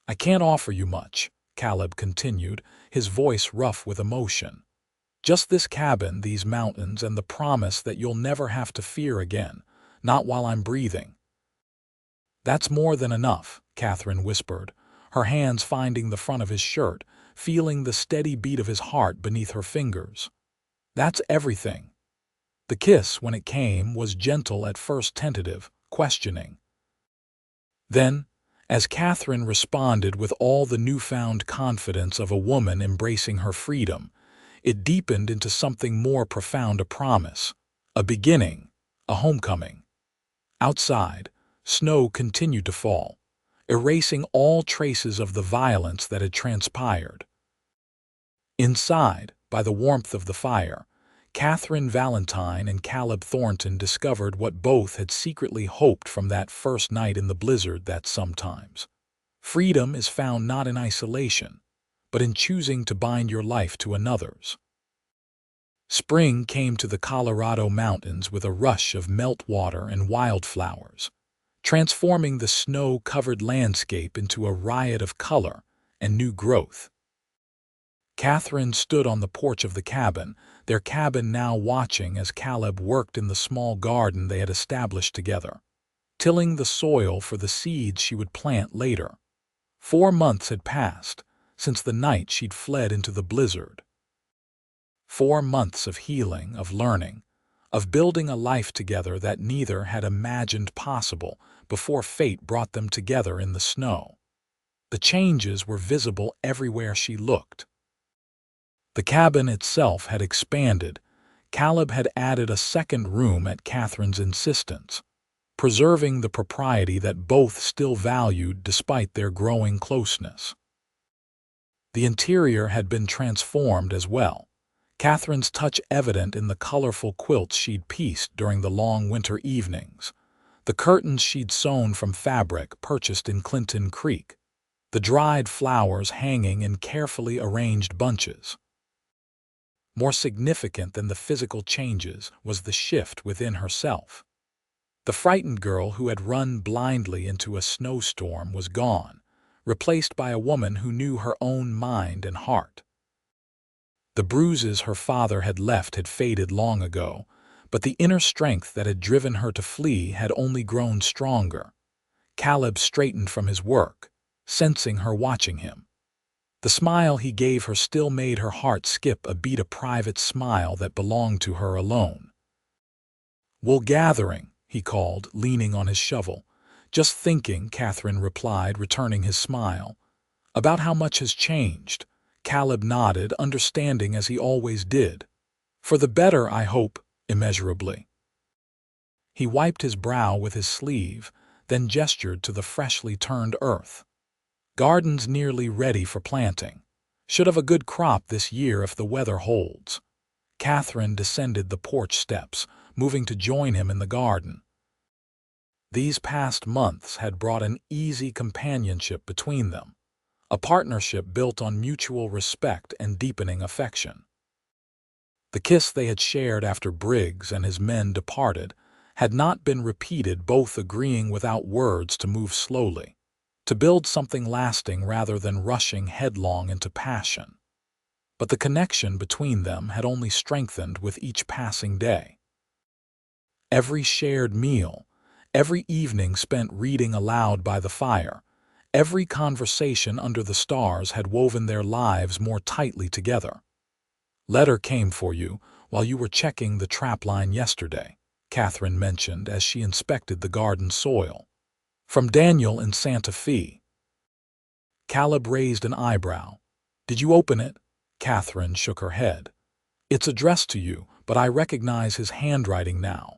"I can't offer you much," Caleb continued, his voice rough with emotion. "Just this cabin, these mountains, and the promise that you'll never have to fear again, not while I'm breathing." "That's more than enough," Katherine whispered, her hands finding the front of his shirt, feeling the steady beat of his heart beneath her fingers. "That's everything." The kiss, when it came, was gentle at first, tentative, questioning. Then, as Katherine responded with all the newfound confidence of a woman embracing her freedom, it deepened into something more profound, a promise, a beginning, a homecoming. Outside, snow continued to fall, erasing all traces of the violence that had transpired. Inside, by the warmth of the fire, Katherine Valentine and Caleb Thornton discovered what both had secretly hoped from that first night in the blizzard, that sometimes freedom is found not in isolation, but in choosing to bind your life to another's. Spring came to the Colorado mountains with a rush of meltwater and wildflowers, transforming the snow-covered landscape into a riot of color and new growth. Katherine stood on the porch of the cabin, their cabin now, watching as Caleb worked in the small garden they had established together, tilling the soil for the seeds she would plant later. 4 months had passed since the night she'd fled into the blizzard. 4 months of healing, of learning, of building a life together that neither had imagined possible before fate brought them together in the snow. The changes were visible everywhere she looked. The cabin itself had expanded. Caleb had added a second room at Katherine's insistence, preserving the propriety that both still valued despite their growing closeness. The interior had been transformed as well, Katherine's touch evident in the colorful quilts she'd pieced during the long winter evenings, the curtains she'd sewn from fabric purchased in Clinton Creek, the dried flowers hanging in carefully arranged bunches. More significant than the physical changes was the shift within herself. The frightened girl who had run blindly into a snowstorm was gone, replaced by a woman who knew her own mind and heart. The bruises her father had left had faded long ago, but the inner strength that had driven her to flee had only grown stronger. Caleb straightened from his work, sensing her watching him. The smile he gave her still made her heart skip a beat, a private smile that belonged to her alone. "Wool gathering," he called, leaning on his shovel. "Just thinking," Katherine replied, returning his smile. "About how much has changed." Caleb nodded, understanding as he always did. "For the better, I hope, immeasurably." He wiped his brow with his sleeve, then gestured to the freshly turned earth. "Garden's nearly ready for planting. Should have a good crop this year if the weather holds." Katherine descended the porch steps, moving to join him in the garden. These past months had brought an easy companionship between them, a partnership built on mutual respect and deepening affection. The kiss they had shared after Briggs and his men departed had not been repeated, both agreeing without words to move slowly, to build something lasting rather than rushing headlong into passion. But the connection between them had only strengthened with each passing day. Every shared meal, every evening spent reading aloud by the fire, every conversation under the stars had woven their lives more tightly together. "Letter came for you while you were checking the trapline yesterday," Katherine mentioned as she inspected the garden soil. "From Daniel in Santa Fe." Caleb raised an eyebrow. "Did you open it?" Katherine shook her head. "It's addressed to you, but I recognize his handwriting now."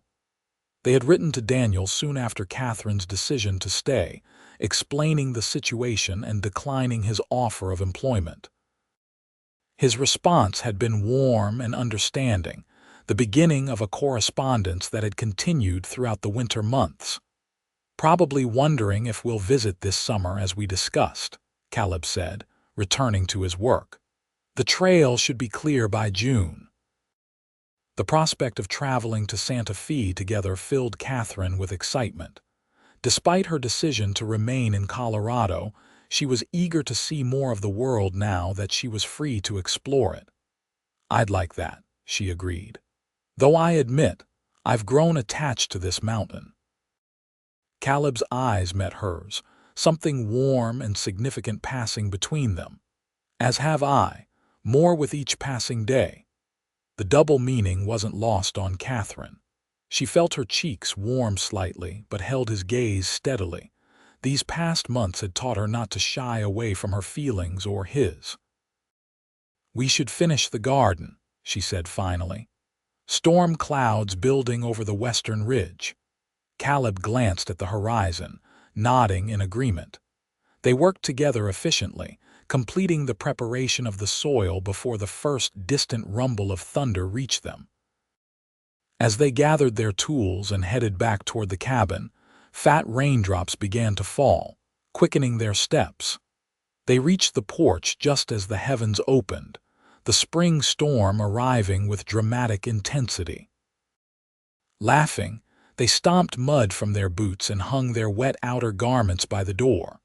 They had written to Daniel soon after Katherine's decision to stay, explaining the situation and declining his offer of employment. His response had been warm and understanding, the beginning of a correspondence that had continued throughout the winter months. "Probably wondering if we'll visit this summer as we discussed," Caleb said, returning to his work. "The trail should be clear by June." The prospect of traveling to Santa Fe together filled Katherine with excitement. Despite her decision to remain in Colorado, she was eager to see more of the world now that she was free to explore it. "I'd like that," she agreed. "Though I admit, I've grown attached to this mountain." Caleb's eyes met hers, something warm and significant passing between them. "As have I, more with each passing day." The double meaning wasn't lost on Katherine. She felt her cheeks warm slightly, but held his gaze steadily. These past months had taught her not to shy away from her feelings or his. "We should finish the garden," she said finally. "Storm clouds building over the western ridge." Caleb glanced at the horizon, nodding in agreement. They worked together efficiently, completing the preparation of the soil before the first distant rumble of thunder reached them. As they gathered their tools and headed back toward the cabin, fat raindrops began to fall, quickening their steps. They reached the porch just as the heavens opened, the spring storm arriving with dramatic intensity. Laughing, they stomped mud from their boots and hung their wet outer garments by the door.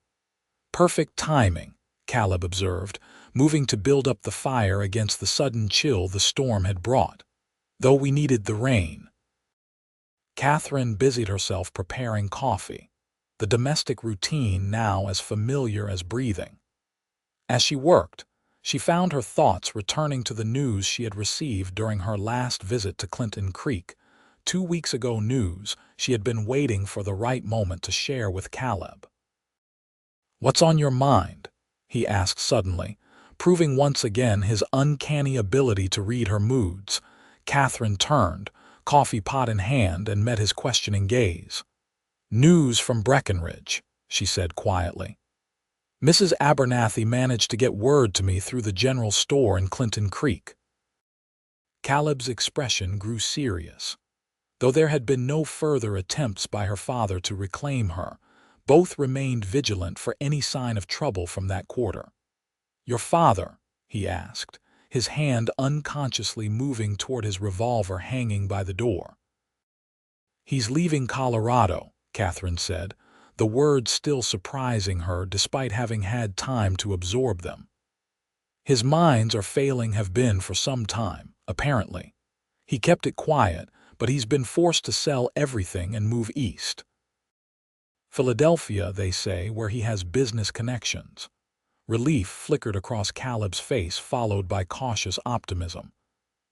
"Perfect timing," Caleb observed, moving to build up the fire against the sudden chill the storm had brought. "Though we needed the rain." Katherine busied herself preparing coffee, the domestic routine now as familiar as breathing. As she worked, she found her thoughts returning to the news she had received during her last visit to Clinton Creek. 2 weeks ago news she had been waiting for the right moment to share with Caleb. "What's on your mind?" he asked suddenly, proving once again his uncanny ability to read her moods. Katherine turned, coffee pot in hand, and met his questioning gaze. "News from Breckenridge," she said quietly. "Mrs. Abernathy managed to get word to me through the general store in Clinton Creek." Caleb's expression grew serious. Though there had been no further attempts by her father to reclaim her, both remained vigilant for any sign of trouble from that quarter. "Your father?" he asked, his hand unconsciously moving toward his revolver hanging by the door. "He's leaving Colorado," Katherine said, the words still surprising her despite having had time to absorb them. His minds are failing have been for some time, apparently. He kept it quiet, but he's been forced to sell everything and move east. Philadelphia, they say, where he has business connections. Relief flickered across Caleb's face, followed by cautious optimism.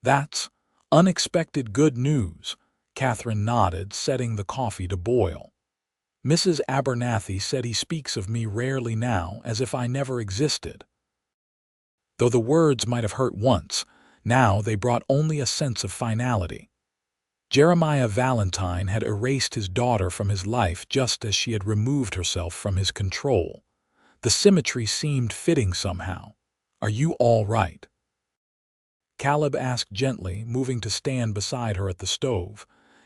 That's unexpected good news, Katherine nodded, setting the coffee to boil. Mrs. Abernathy said he speaks of me rarely now, as if I never existed. Though the words might have hurt once, now they brought only a sense of finality. Jeremiah Valentine had erased his daughter from his life just as she had removed herself from his control. The symmetry seemed fitting somehow. "Are you all right?" Caleb asked gently, moving to stand beside her at the stove.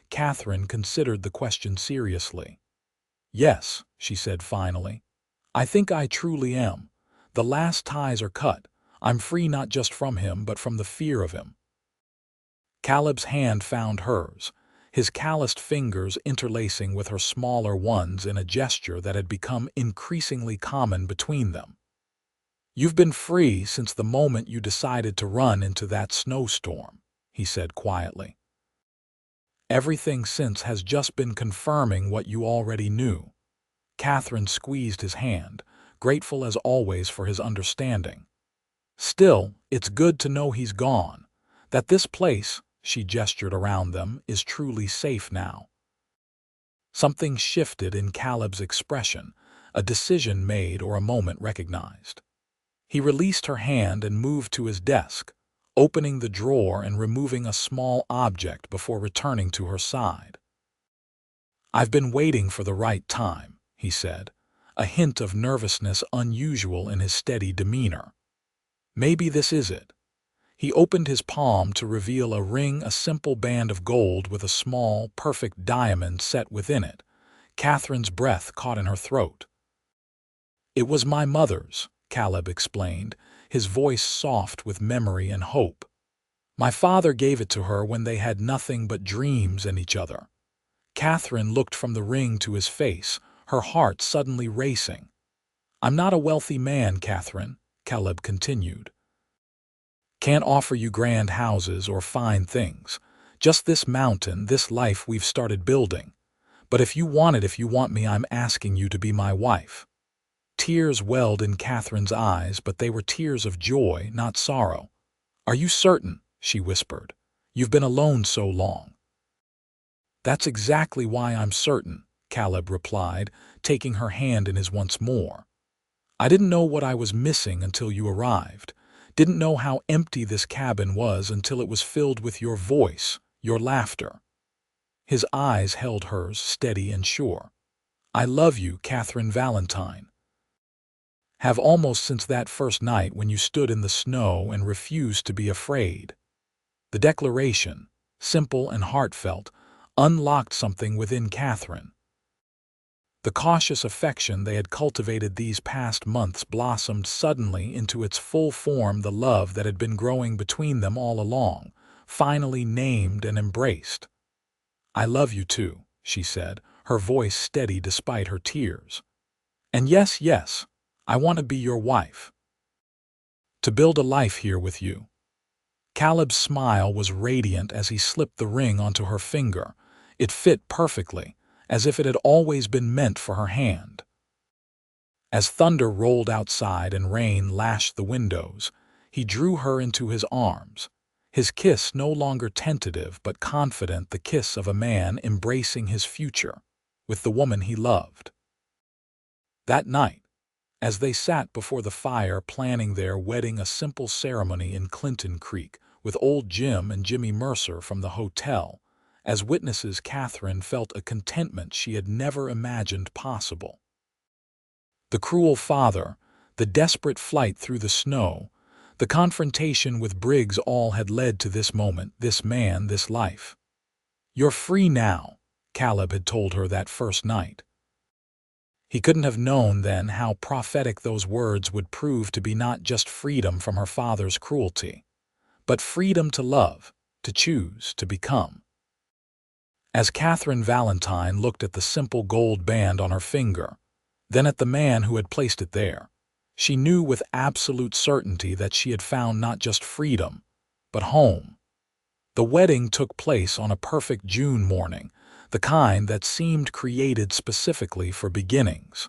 Katherine considered the question seriously. "Yes," she said finally. "I think I truly am. The last ties are cut. I'm free not just from him, but from the fear of him." Caleb's hand found hers, his calloused fingers interlacing with her smaller ones in a gesture that had become increasingly common between them. "You've been free since the moment you decided to run into that snowstorm," he said quietly. "Everything since has just been confirming what you already knew." Katherine squeezed his hand, grateful as always for his understanding. "Still, it's good to know he's gone, that this place," she gestured around them, "is truly safe now." Something shifted in Caleb's expression, a decision made or a moment recognized. He released her hand and moved to his desk, opening the drawer and removing a small object before returning to her side. "I've been waiting for the right time," he said, a hint of nervousness unusual in his steady demeanor. "Maybe this is it." He opened his palm to reveal a ring, a simple band of gold with a small, perfect diamond set within it. Katherine's breath caught in her throat. "It was my mother's," Caleb explained, his voice soft with memory and hope. "My father gave it to her when they had nothing but dreams and each other." Katherine looked from the ring to his face, her heart suddenly racing. "I'm not a wealthy man, Katherine," Caleb continued. "Can't offer you grand houses or fine things. Just this mountain, this life we've started building. But if you want me, I'm asking you to be my wife." Tears welled in Katherine's eyes, but they were tears of joy, not sorrow. "Are you certain?" she whispered. "You've been alone so long." "That's exactly why I'm certain," Caleb replied, taking her hand in his once more. "I didn't know what I was missing until you arrived. Didn't know how empty this cabin was until it was filled with your voice, your laughter." His eyes held hers, steady and sure. "I love you, Katherine Valentine. Have almost since that first night when you stood in the snow and refused to be afraid." The declaration, simple and heartfelt, unlocked something within Katherine. The cautious affection they had cultivated these past months blossomed suddenly into its full form, the love that had been growing between them all along, finally named and embraced. "I love you too," she said, her voice steady despite her tears. "And yes, yes, I want to be your wife. To build a life here with you." Caleb's smile was radiant as he slipped the ring onto her finger. It fit perfectly, as if it had always been meant for her hand. As thunder rolled outside and rain lashed the windows, he drew her into his arms, his kiss no longer tentative but confident, the kiss of a man embracing his future with the woman he loved. That night, as they sat before the fire planning their wedding, a simple ceremony in Clinton Creek, with old Jim and Jimmy Mercer from the hotel as witnesses, Katherine felt a contentment she had never imagined possible. The cruel father, the desperate flight through the snow, the confrontation with Briggs, all had led to this moment, this man, this life. "You're free now," Caleb had told her that first night. He couldn't have known then how prophetic those words would prove to be, not just freedom from her father's cruelty, but freedom to love, to choose, to become. As Katherine Valentine looked at the simple gold band on her finger, then at the man who had placed it there, She knew with absolute certainty that she had found not just freedom, but home. The wedding took place on a perfect June morning, the kind that seemed created specifically for beginnings.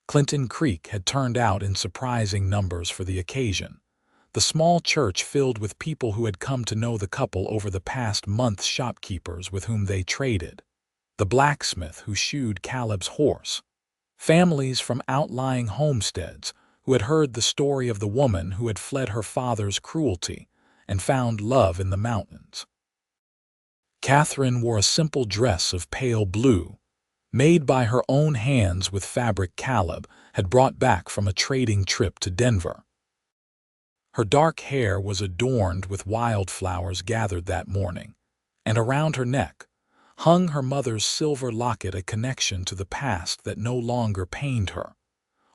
Clinton Creek had turned out in surprising numbers for the occasion. The small church filled with people who had come to know the couple over the past month, shopkeepers with whom they traded, the blacksmith who shoed Caleb's horse, families from outlying homesteads who had heard the story of the woman who had fled her father's cruelty and found love in the mountains. Katherine wore a simple dress of pale blue, made by her own hands with fabric Caleb had brought back from a trading trip to Denver. Her dark hair was adorned with wildflowers gathered that morning, and around her neck hung her mother's silver locket, a connection to the past that no longer pained her.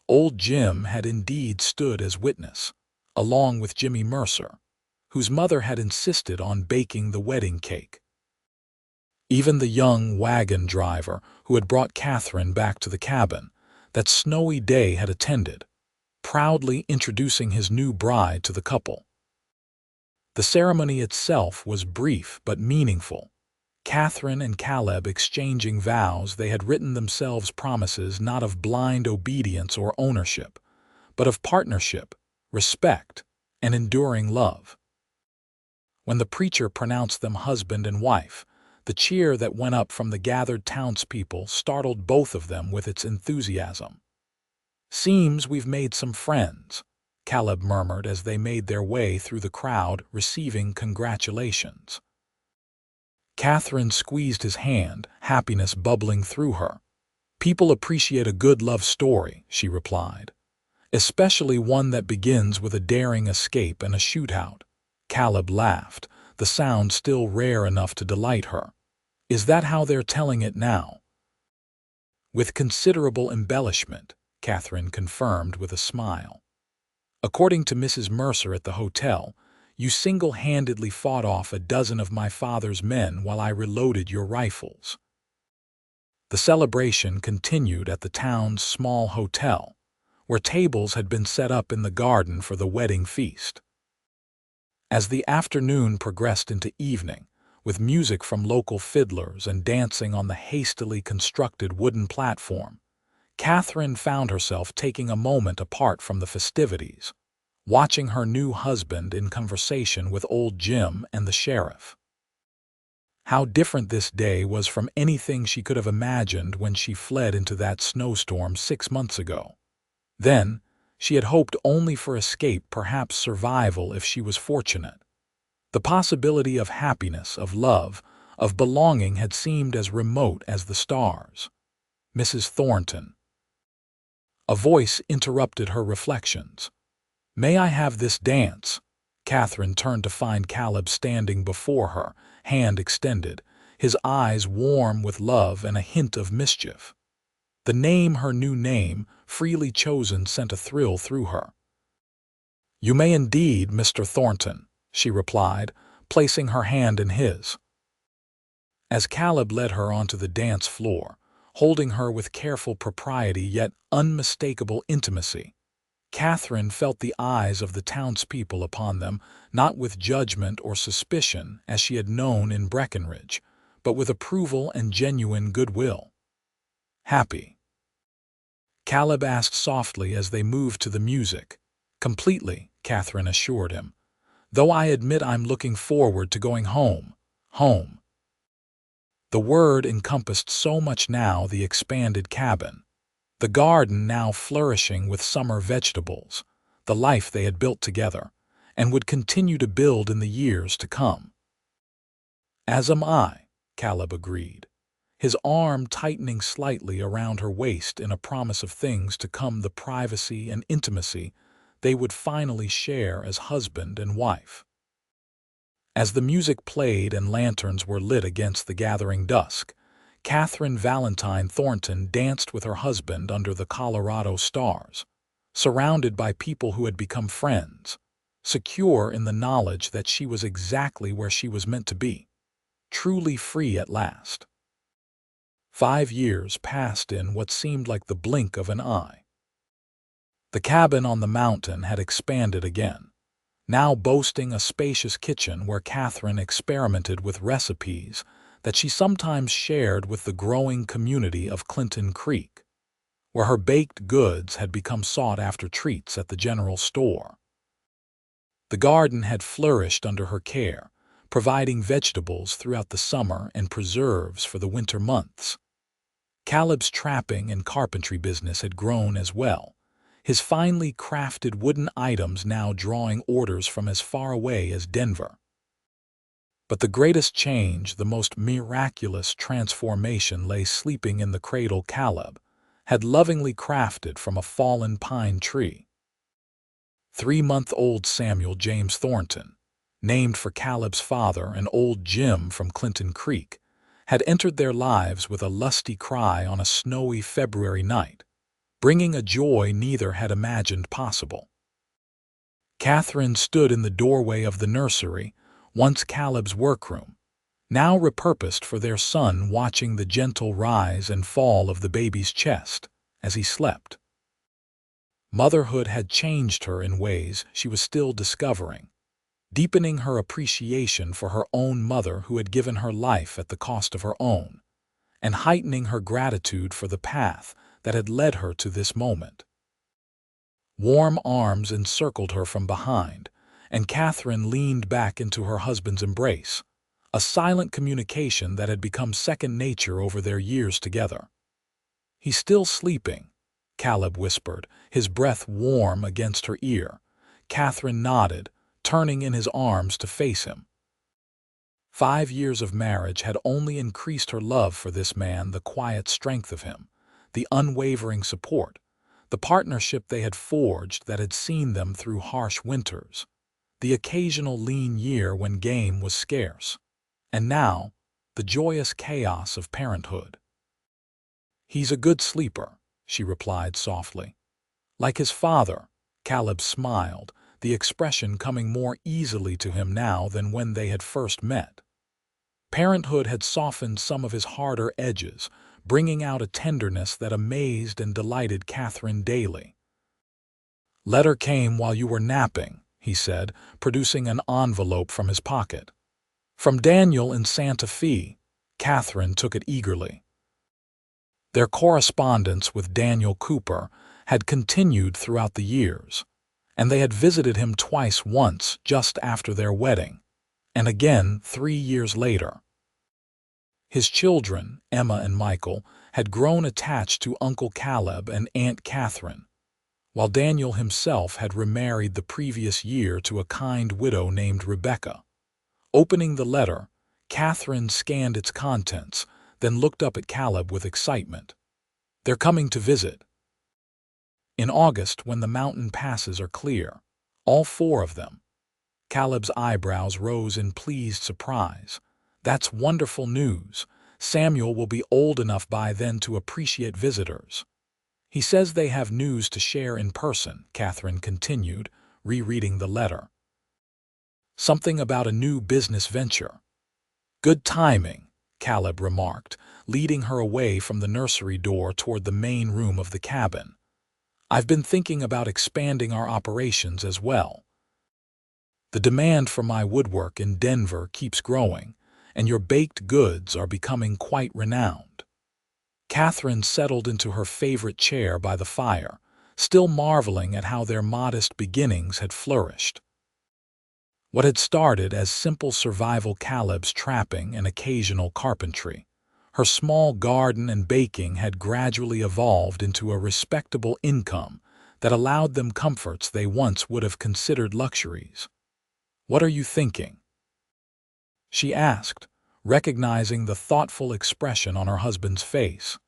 Old Jim had indeed stood as witness, along with Jimmy Mercer, whose mother had insisted on baking the wedding cake. Even the young wagon driver who had brought Katherine back to the cabin that snowy day had attended, proudly introducing his new bride to the couple. The ceremony itself was brief but meaningful, Katherine and Caleb exchanging vows they had written themselves, promises not of blind obedience or ownership, but of partnership, respect, and enduring love. When the preacher pronounced them husband and wife, the cheer that went up from the gathered townspeople startled both of them with its enthusiasm. "Seems we've made some friends," Caleb murmured as they made their way through the crowd receiving congratulations. Katherine squeezed his hand, happiness bubbling through her. "People appreciate a good love story," she replied, "especially one that begins with a daring escape and a shootout." Caleb laughed, the sound still rare enough to delight her. "Is that how they're telling it now?" "With considerable embellishment," Katherine confirmed with a smile. "According to Mrs. Mercer at the hotel, you single-handedly fought off a dozen of my father's men while I reloaded your rifles." The celebration continued at the town's small hotel, where tables had been set up in the garden for the wedding feast. As the afternoon progressed into evening, with music from local fiddlers and dancing on the hastily constructed wooden platform, Katherine found herself taking a moment apart from the festivities, watching her new husband in conversation with old Jim and the sheriff. How different this day was from anything she could have imagined when she fled into that snowstorm 6 months ago. Then, she had hoped only for escape, perhaps survival if she was fortunate. The possibility of happiness, of love, of belonging had seemed as remote as the stars. "Mrs. Thornton." A voice interrupted her reflections. "May I have this dance?" Katherine turned to find Caleb standing before her, hand extended, his eyes warm with love and a hint of mischief. The name, her new name, freely chosen, sent a thrill through her. "You may indeed, Mr. Thornton," she replied, placing her hand in his. As Caleb led her onto the dance floor, holding her with careful propriety yet unmistakable intimacy, Katherine felt the eyes of the townspeople upon them, not with judgment or suspicion as she had known in Breckenridge, but with approval and genuine goodwill. "Happy?" Caleb asked softly as they moved to the music. "Completely," Katherine assured him, "though I admit I'm looking forward to going home. Home." The word encompassed so much now: the expanded cabin, the garden now flourishing with summer vegetables, the life they had built together, and would continue to build in the years to come. "As am I," Caleb agreed, his arm tightening slightly around her waist in a promise of things to come, the privacy and intimacy they would finally share as husband and wife. As the music played and lanterns were lit against the gathering dusk, Katherine Valentine Thornton danced with her husband under the Colorado stars, surrounded by people who had become friends, secure in the knowledge that she was exactly where she was meant to be, truly free at last. 5 years passed in what seemed like the blink of an eye. The cabin on the mountain had expanded again, now boasting a spacious kitchen where Katherine experimented with recipes that she sometimes shared with the growing community of Clinton Creek, where her baked goods had become sought-after treats at the general store. The garden had flourished under her care, providing vegetables throughout the summer and preserves for the winter months. Caleb's trapping and carpentry business had grown as well, his finely crafted wooden items now drawing orders from as far away as Denver. But the greatest change, the most miraculous transformation, lay sleeping in the cradle Caleb had lovingly crafted from a fallen pine tree. 3-month-old Samuel James Thornton, named for Caleb's father and old Jim from Clinton Creek, had entered their lives with a lusty cry on a snowy February night, bringing a joy neither had imagined possible. Katherine stood in the doorway of the nursery, once Caleb's workroom, now repurposed for their son, watching the gentle rise and fall of the baby's chest as he slept. Motherhood had changed her in ways she was still discovering, deepening her appreciation for her own mother who had given her life at the cost of her own, and heightening her gratitude for the path that had led her to this moment. Warm arms encircled her from behind, and Katherine leaned back into her husband's embrace, a silent communication that had become second nature over their years together. "He's still sleeping," Caleb whispered, his breath warm against her ear. Katherine nodded, turning in his arms to face him. 5 years of marriage had only increased her love for this man, the quiet strength of him, the unwavering support, the partnership they had forged that had seen them through harsh winters, the occasional lean year when game was scarce, and now the joyous chaos of parenthood. "He's a good sleeper," she replied softly. Like his father, Caleb smiled, the expression coming more easily to him now than when they had first met. Parenthood had softened some of his harder edges, bringing out a tenderness that amazed and delighted Katherine daily. "Letter came while you were napping," he said, producing an envelope from his pocket. "From Daniel in Santa Fe." Katherine took it eagerly. Their correspondence with Daniel Cooper had continued throughout the years, and they had visited him twice, once just after their wedding, and again 3 years later. His children, Emma and Michael, had grown attached to Uncle Caleb and Aunt Katherine, while Daniel himself had remarried the previous year to a kind widow named Rebecca. Opening the letter, Katherine scanned its contents, then looked up at Caleb with excitement. "They're coming to visit. In August, when the mountain passes are clear. All 4 of them." Caleb's eyebrows rose in pleased surprise. "That's wonderful news. Samuel will be old enough by then to appreciate visitors." "He says they have news to share in person," Katherine continued, rereading the letter. "Something about a new business venture." "Good timing," Caleb remarked, leading her away from the nursery door toward the main room of the cabin. "I've been thinking about expanding our operations as well. The demand for my woodwork in Denver keeps growing, and your baked goods are becoming quite renowned." Katherine settled into her favorite chair by the fire, still marveling at how their modest beginnings had flourished. What had started as simple survival, Caleb's trapping and occasional carpentry, her small garden and baking, had gradually evolved into a respectable income that allowed them comforts they once would have considered luxuries. "What are you thinking?" she asked, recognizing the thoughtful expression on her husband's face.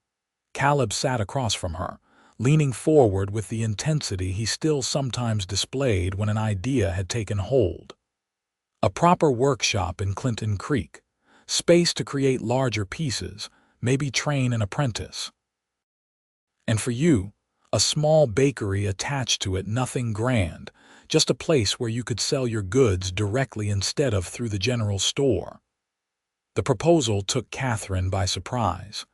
Caleb sat across from her, leaning forward with the intensity he still sometimes displayed when an idea had taken hold. "A proper workshop in Clinton Creek, space to create larger pieces, maybe train an apprentice. And for you, a small bakery attached to it, nothing grand, just a place where you could sell your goods directly instead of through the general store." The proposal took Katherine by surprise.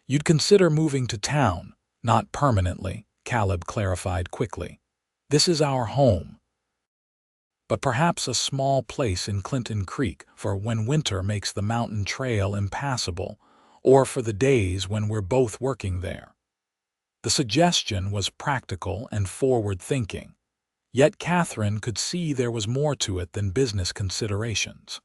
"You'd consider moving to town?" "Not permanently," Caleb clarified quickly. "This is our home, but perhaps a small place in Clinton Creek for when winter makes the mountain trail impassable, or for the days when we're both working there." The suggestion was practical and forward-thinking, yet Katherine could see there was more to it than business considerations.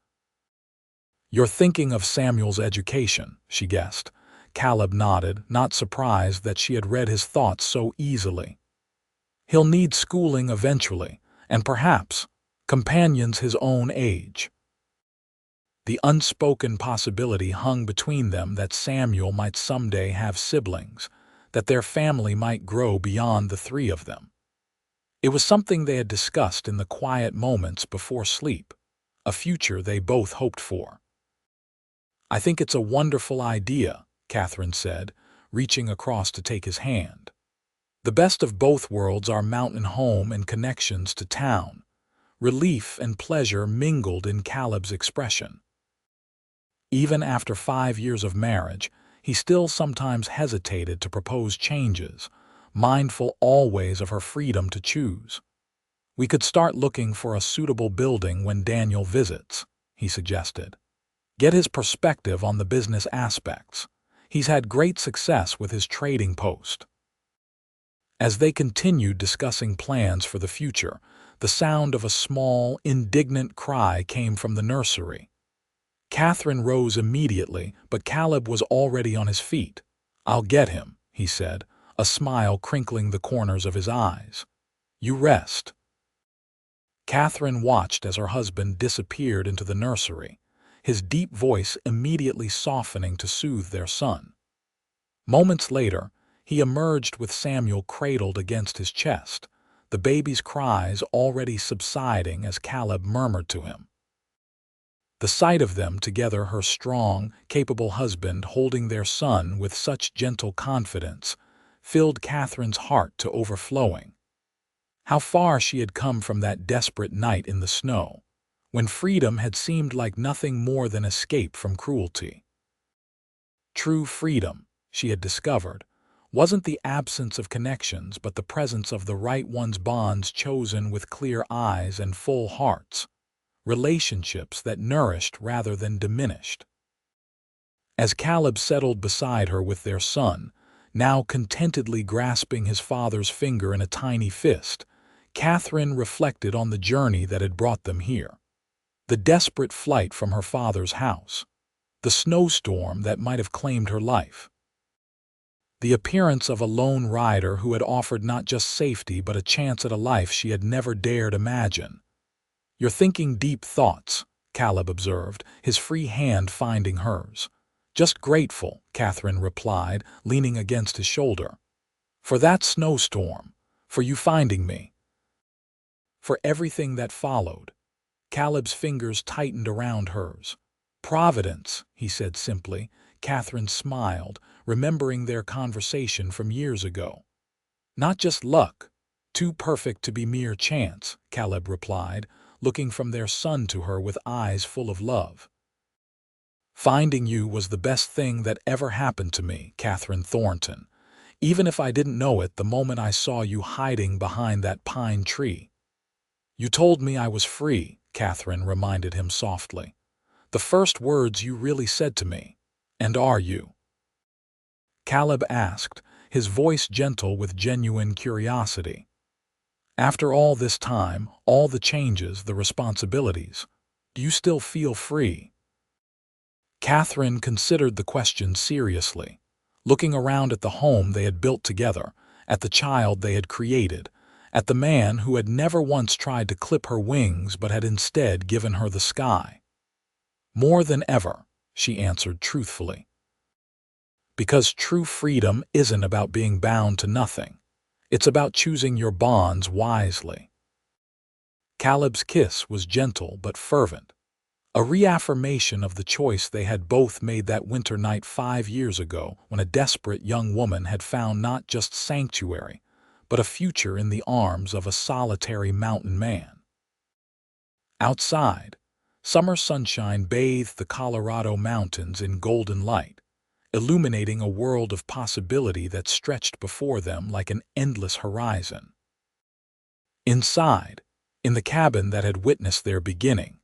"You're thinking of Samuel's education," she guessed. Caleb nodded, not surprised that she had read his thoughts so easily. "He'll need schooling eventually, and perhaps companions his own age." The unspoken possibility hung between them that Samuel might someday have siblings, that their family might grow beyond the three of them. It was something they had discussed in the quiet moments before sleep, a future they both hoped for. "I think it's a wonderful idea," Katherine said, reaching across to take his hand. "The best of both worlds, our mountain home and connections to town." Relief and pleasure mingled in Caleb's expression. Even after 5 years of marriage, he still sometimes hesitated to propose changes, mindful always of her freedom to choose. "We could start looking for a suitable building when Daniel visits," he suggested. "Get his perspective on the business aspects. He's had great success with his trading post." As they continued discussing plans for the future, the sound of a small, indignant cry came from the nursery. Katherine rose immediately, but Caleb was already on his feet. "I'll get him," he said, a smile crinkling the corners of his eyes. "You rest." Katherine watched as her husband disappeared into the nursery, his deep voice immediately softening to soothe their son. Moments later, he emerged with Samuel cradled against his chest, the baby's cries already subsiding as Caleb murmured to him. The sight of them together, her strong, capable husband holding their son with such gentle confidence, filled Katherine's heart to overflowing. How far she had come from that desperate night in the snow, when freedom had seemed like nothing more than escape from cruelty. True freedom, she had discovered, wasn't the absence of connections but the presence of the right one's, bonds chosen with clear eyes and full hearts, relationships that nourished rather than diminished. As Caleb settled beside her with their son, now contentedly grasping his father's finger in a tiny fist, Katherine reflected on the journey that had brought them here. The desperate flight from her father's house, the snowstorm that might have claimed her life, the appearance of a lone rider who had offered not just safety but a chance at a life she had never dared imagine. "You're thinking deep thoughts," Caleb observed, his free hand finding hers. "Just grateful," Katherine replied, leaning against his shoulder. "For that snowstorm, for you finding me, for everything that followed." Caleb's fingers tightened around hers. "Providence," he said simply. Katherine smiled, remembering their conversation from years ago. "Not just luck, too perfect to be mere chance," Caleb replied, looking from their son to her with eyes full of love. "Finding you was the best thing that ever happened to me, Katherine Thornton, even if I didn't know it the moment I saw you hiding behind that pine tree." "You told me I was free," Katherine reminded him softly. "The first words you really said to me. And are you?" Caleb asked, his voice gentle with genuine curiosity. "After all this time, all the changes, the responsibilities, do you still feel free?" Katherine considered the question seriously, looking around at the home they had built together, at the child they had created, at the man who had never once tried to clip her wings but had instead given her the sky. "More than ever," she answered truthfully. "Because true freedom isn't about being bound to nothing. It's about choosing your bonds wisely." Caleb's kiss was gentle but fervent, a reaffirmation of the choice they had both made that winter night 5 years ago when a desperate young woman had found not just sanctuary, but a future in the arms of a solitary mountain man. Outside, summer sunshine bathed the Colorado mountains in golden light, illuminating a world of possibility that stretched before them like an endless horizon. Inside, in the cabin that had witnessed their beginning,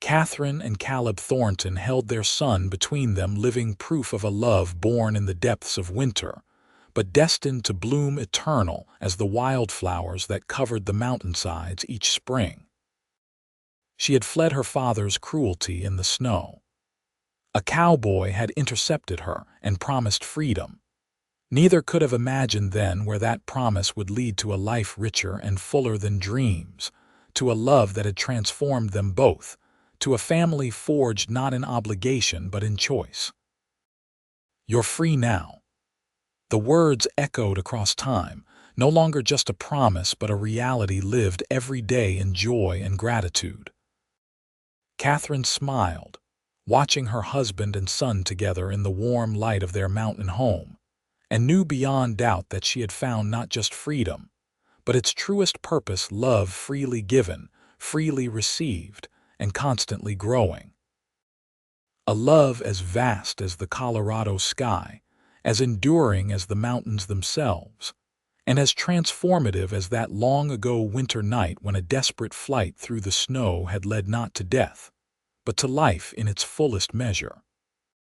Katherine and Caleb Thornton held their son between them, living proof of a love born in the depths of winter, but destined to bloom eternal as the wildflowers that covered the mountainsides each spring. She had fled her father's cruelty in the snow. A cowboy had intercepted her and promised freedom. Neither could have imagined then where that promise would lead to a life richer and fuller than dreams, to a love that had transformed them both, to a family forged not in obligation but in choice. "You're free now." The words echoed across time, no longer just a promise but a reality lived every day in joy and gratitude. Katherine smiled, watching her husband and son together in the warm light of their mountain home, and knew beyond doubt that she had found not just freedom, but its truest purpose: love freely given, freely received, and constantly growing. A love as vast as the Colorado sky, as enduring as the mountains themselves, and as transformative as that long-ago winter night when a desperate flight through the snow had led not to death, but to life in its fullest measure.